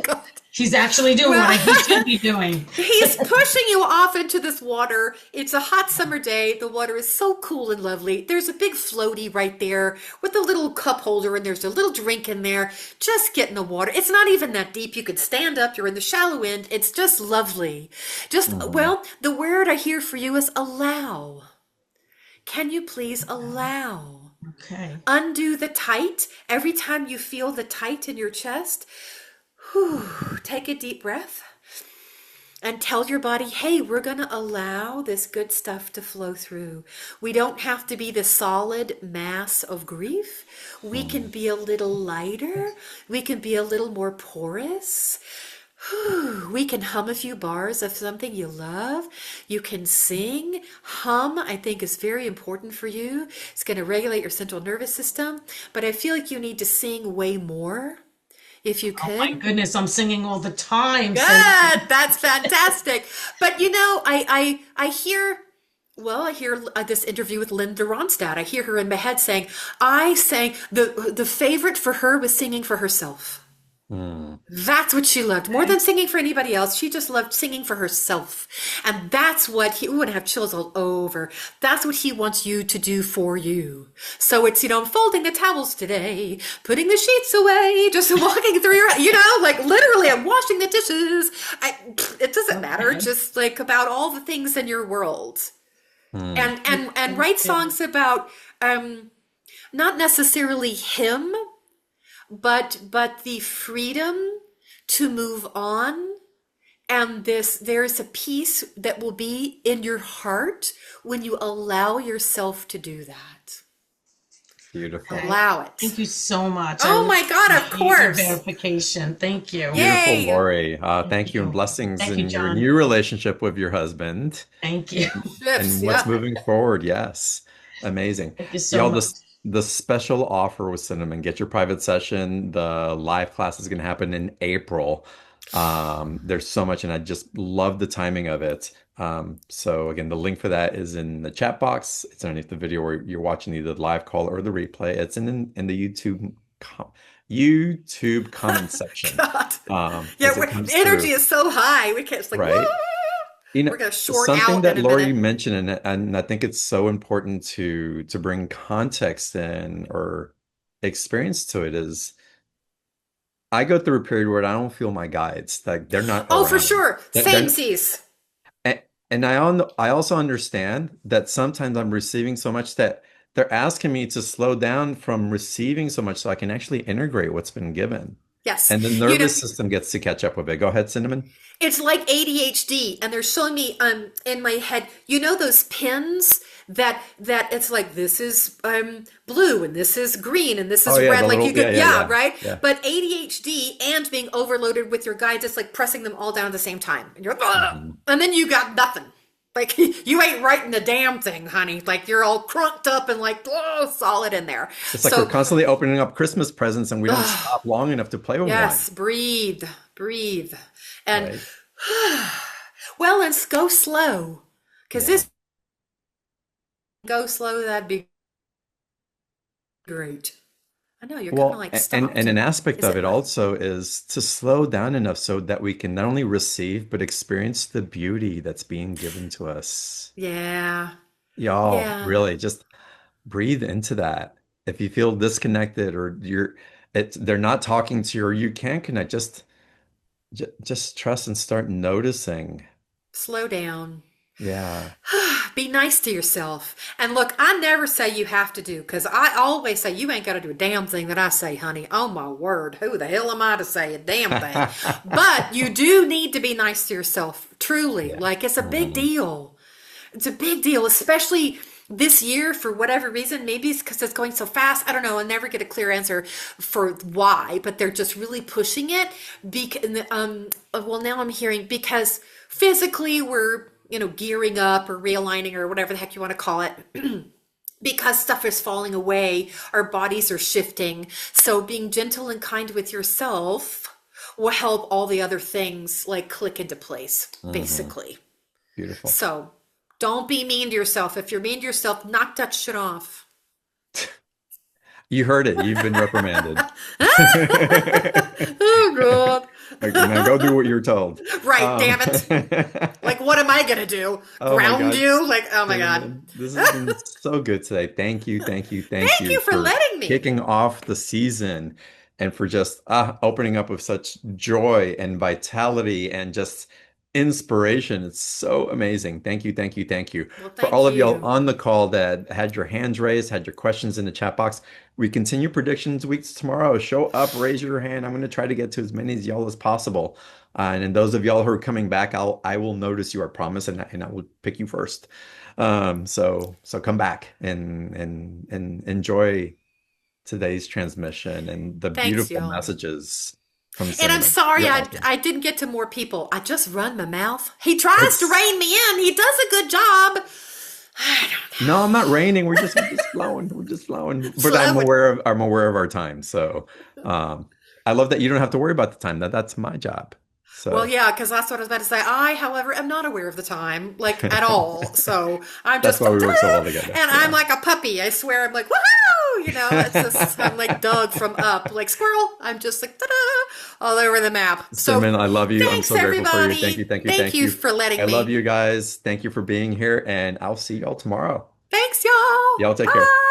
B: God.
G: he's actually doing
B: Well,
G: what he should be doing.
B: he's pushing you off into this water. It's a hot summer day. The water is so cool and lovely. There's a big floaty right there with a little cup holder, and there's a little drink in there. Just get in the water. It's not even that deep. You could stand up. You're in the shallow end. It's just lovely.
A: Mm.
B: Well, the word I hear for you is allow. Can you please allow?
G: Okay.
B: Undo the tight. Every time you feel the tight in your chest, whew, take a deep breath and tell your body, hey, we're going to allow this good stuff to flow through. We don't have to be the solid mass of grief. We can
A: Mm.
B: be a little lighter. We can be a little more porous. We can hum a few bars of something you love. You can sing. Hum, I think, is very important for you. It's going to regulate your central nervous system. But I feel like you need to sing way more if you
G: My
B: could.
G: goodness, I'm singing all the time. So
B: Good, that's fantastic. But I hear. Well, I hear this interview with Linda Ronstadt. I hear her in my head saying, "I sang the favorite for her was singing for herself."
A: Mm.
B: That's what she loved more than singing for anybody else. She just loved singing for herself. And that's what he would have chills all over. That's what he wants you to do for you. So it's, folding the towels today, putting the sheets away, just walking through your, like literally I'm washing the dishes. It doesn't matter.
G: okay.
B: Just like about all the things in your world.
A: Mm.
B: And write songs about, not necessarily him, but the freedom to move on, and there's a peace that will be in your heart when you allow yourself to do that.
A: Beautiful.
G: Okay.
B: Allow it.
G: Thank you so much.
B: Oh my God, of
G: I need your
B: course.
G: verification. Thank you.
A: Beautiful,
B: Yay.
A: Lori.
G: Thank
A: Thank you and
G: you.
A: blessings
G: Thank you,
A: in your
G: John.
A: new relationship with your husband
G: Thank you.
A: and
B: Shifts,
A: what's
B: yeah.
A: moving forward. Yes. Amazing.
G: Thank you so
A: Y'all,
G: much.
A: the special offer with Cinnamon, get your private session. The live class is going to happen in April. There's so much, and I just love the timing of it. So again, the link for that is in the chat box. It's underneath the video where you're watching either the live call or the replay. It's in the YouTube comment section.
B: God. Yeah,
A: As it
B: the
A: comes
B: energy
A: through,
B: is so high. We can't, it's like, whoa.
A: right?
B: We're going to short
A: Something
B: out in
A: that
B: a
A: Lori
B: minute.
A: mentioned, and I think it's so important to bring context in or experience to it is I go through a period where I don't feel my guides, like they're not
B: Oh, for
A: around.
B: sure. Same
A: They're,
B: seas.
A: and I also understand that sometimes I'm receiving so much that they're asking me to slow down from receiving so much so I can actually integrate what's been given.
B: Yes.
A: And the
B: You know,
A: nervous system gets to catch up with it. Go ahead, Cinnamon.
B: it's like ADHD, and they're showing me in my head, those pins that it's like this is blue and this is green and this
A: Oh
B: is
A: yeah,
B: red.
A: the
B: Like you
A: little
B: could, yeah, right?
A: yeah.
B: But ADHD and being overloaded with your guides, it's like pressing them all down at the same time. And you're like, "Ugh,"
A: Mhm.
B: and then you got nothing. Like you ain't writing a damn thing, honey. Like you're all crunked up and like, oh, solid in there.
A: It's like we're
B: So
A: constantly opening up Christmas presents and we don't stop long enough to play with one,
B: yes, breathe, breathe. And
A: right?
B: well, let's go slow. Because
A: Yeah.
B: this go slow, that'd be great. I know you're kind of
A: Well,
B: like
A: and
B: stopped.
A: an aspect
B: Is
A: of
B: it
A: it also is to slow down enough so that we can not only receive but experience the beauty that's being given to us.
B: yeah.
A: Y'all,
B: Yeah.
A: really just breathe into that. If you feel disconnected or they're not talking to you or you can't connect, just trust and start noticing.
B: Slow down.
A: Yeah.
B: Be nice to yourself. And look, I never say you have to do, because I always say you ain't got to do a damn thing that I say, honey. Oh my word. Who the hell am I to say a damn thing? But you do need to be nice to yourself, truly.
A: Yeah.
B: Like, it's a big deal. It's a big deal, especially this year, for whatever reason. Maybe it's because it's going so fast. I don't know. I'll never get a clear answer for why, but they're just really pushing it. Well, now I'm hearing because physically we're, gearing up or realigning or whatever the heck you want to call it. Because stuff is falling away, our bodies are shifting. So being gentle and kind with yourself will help all the other things like click into place, basically.
A: Beautiful.
B: So don't be mean to yourself. If you're mean to yourself, knock that shit off.
A: You heard it. You've been reprimanded.
B: Oh, God.
A: Like, now go do what you're told.
B: Right, damn it. Like, what am I going to do?
A: Oh my
B: Ground
A: God.
B: you? Like, oh my God.
A: This has been so good today. Thank you, thank you, thank
B: Thank you for letting me.
A: kicking off the season and for just opening up with such joy and vitality and just inspiration. It's so amazing. Thank you, thank you, thank you.
B: Well,
A: For
B: thank
A: all of y'all
B: you.
A: on the call that had your hands raised, had your questions in the chat box, we continue predictions weeks tomorrow. Show up, raise your hand. I'm going to try to get to as many of y'all as possible. And then those of y'all who are coming back, I will notice you, I promise, and I will pick you first. So come back and enjoy today's transmission and the
B: Thanks,
A: beautiful
B: y'all.
A: messages from
B: And I'm
A: Cinimon.
B: sorry
A: You're
B: I,
A: welcome.
B: I didn't get to more people. I just run my mouth. He tries to
A: It's
B: rein me in. He does a good job. I don't know.
A: No, I'm not raining. We're just flowing. We're just flowing. But
B: Flowing.
A: I'm aware of our time. So I love that you don't have to worry about the time. That's my job.
B: Well,
A: So
B: yeah, because that's what I was about to say. I, however, am not aware of the time, like at all. So I'm
A: that's
B: just,
A: why we work so well
B: and
A: together.
B: I'm
A: Yeah.
B: like a puppy. I swear, I'm like, woohoo! It's just, I'm like Doug from Up, like squirrel. I'm just like, ta-da, all over the map. So
A: Cinnamon, I love you. I'm
B: thanks,
A: so grateful for you. Thank you,
B: everybody.
A: thank you,
B: Thank
A: thank
B: you
A: you.
B: for letting
A: I love
B: me.
A: you guys. Thank you for being here, and I'll see y'all tomorrow.
B: Thanks, y'all.
A: Y'all take care.
B: Bye.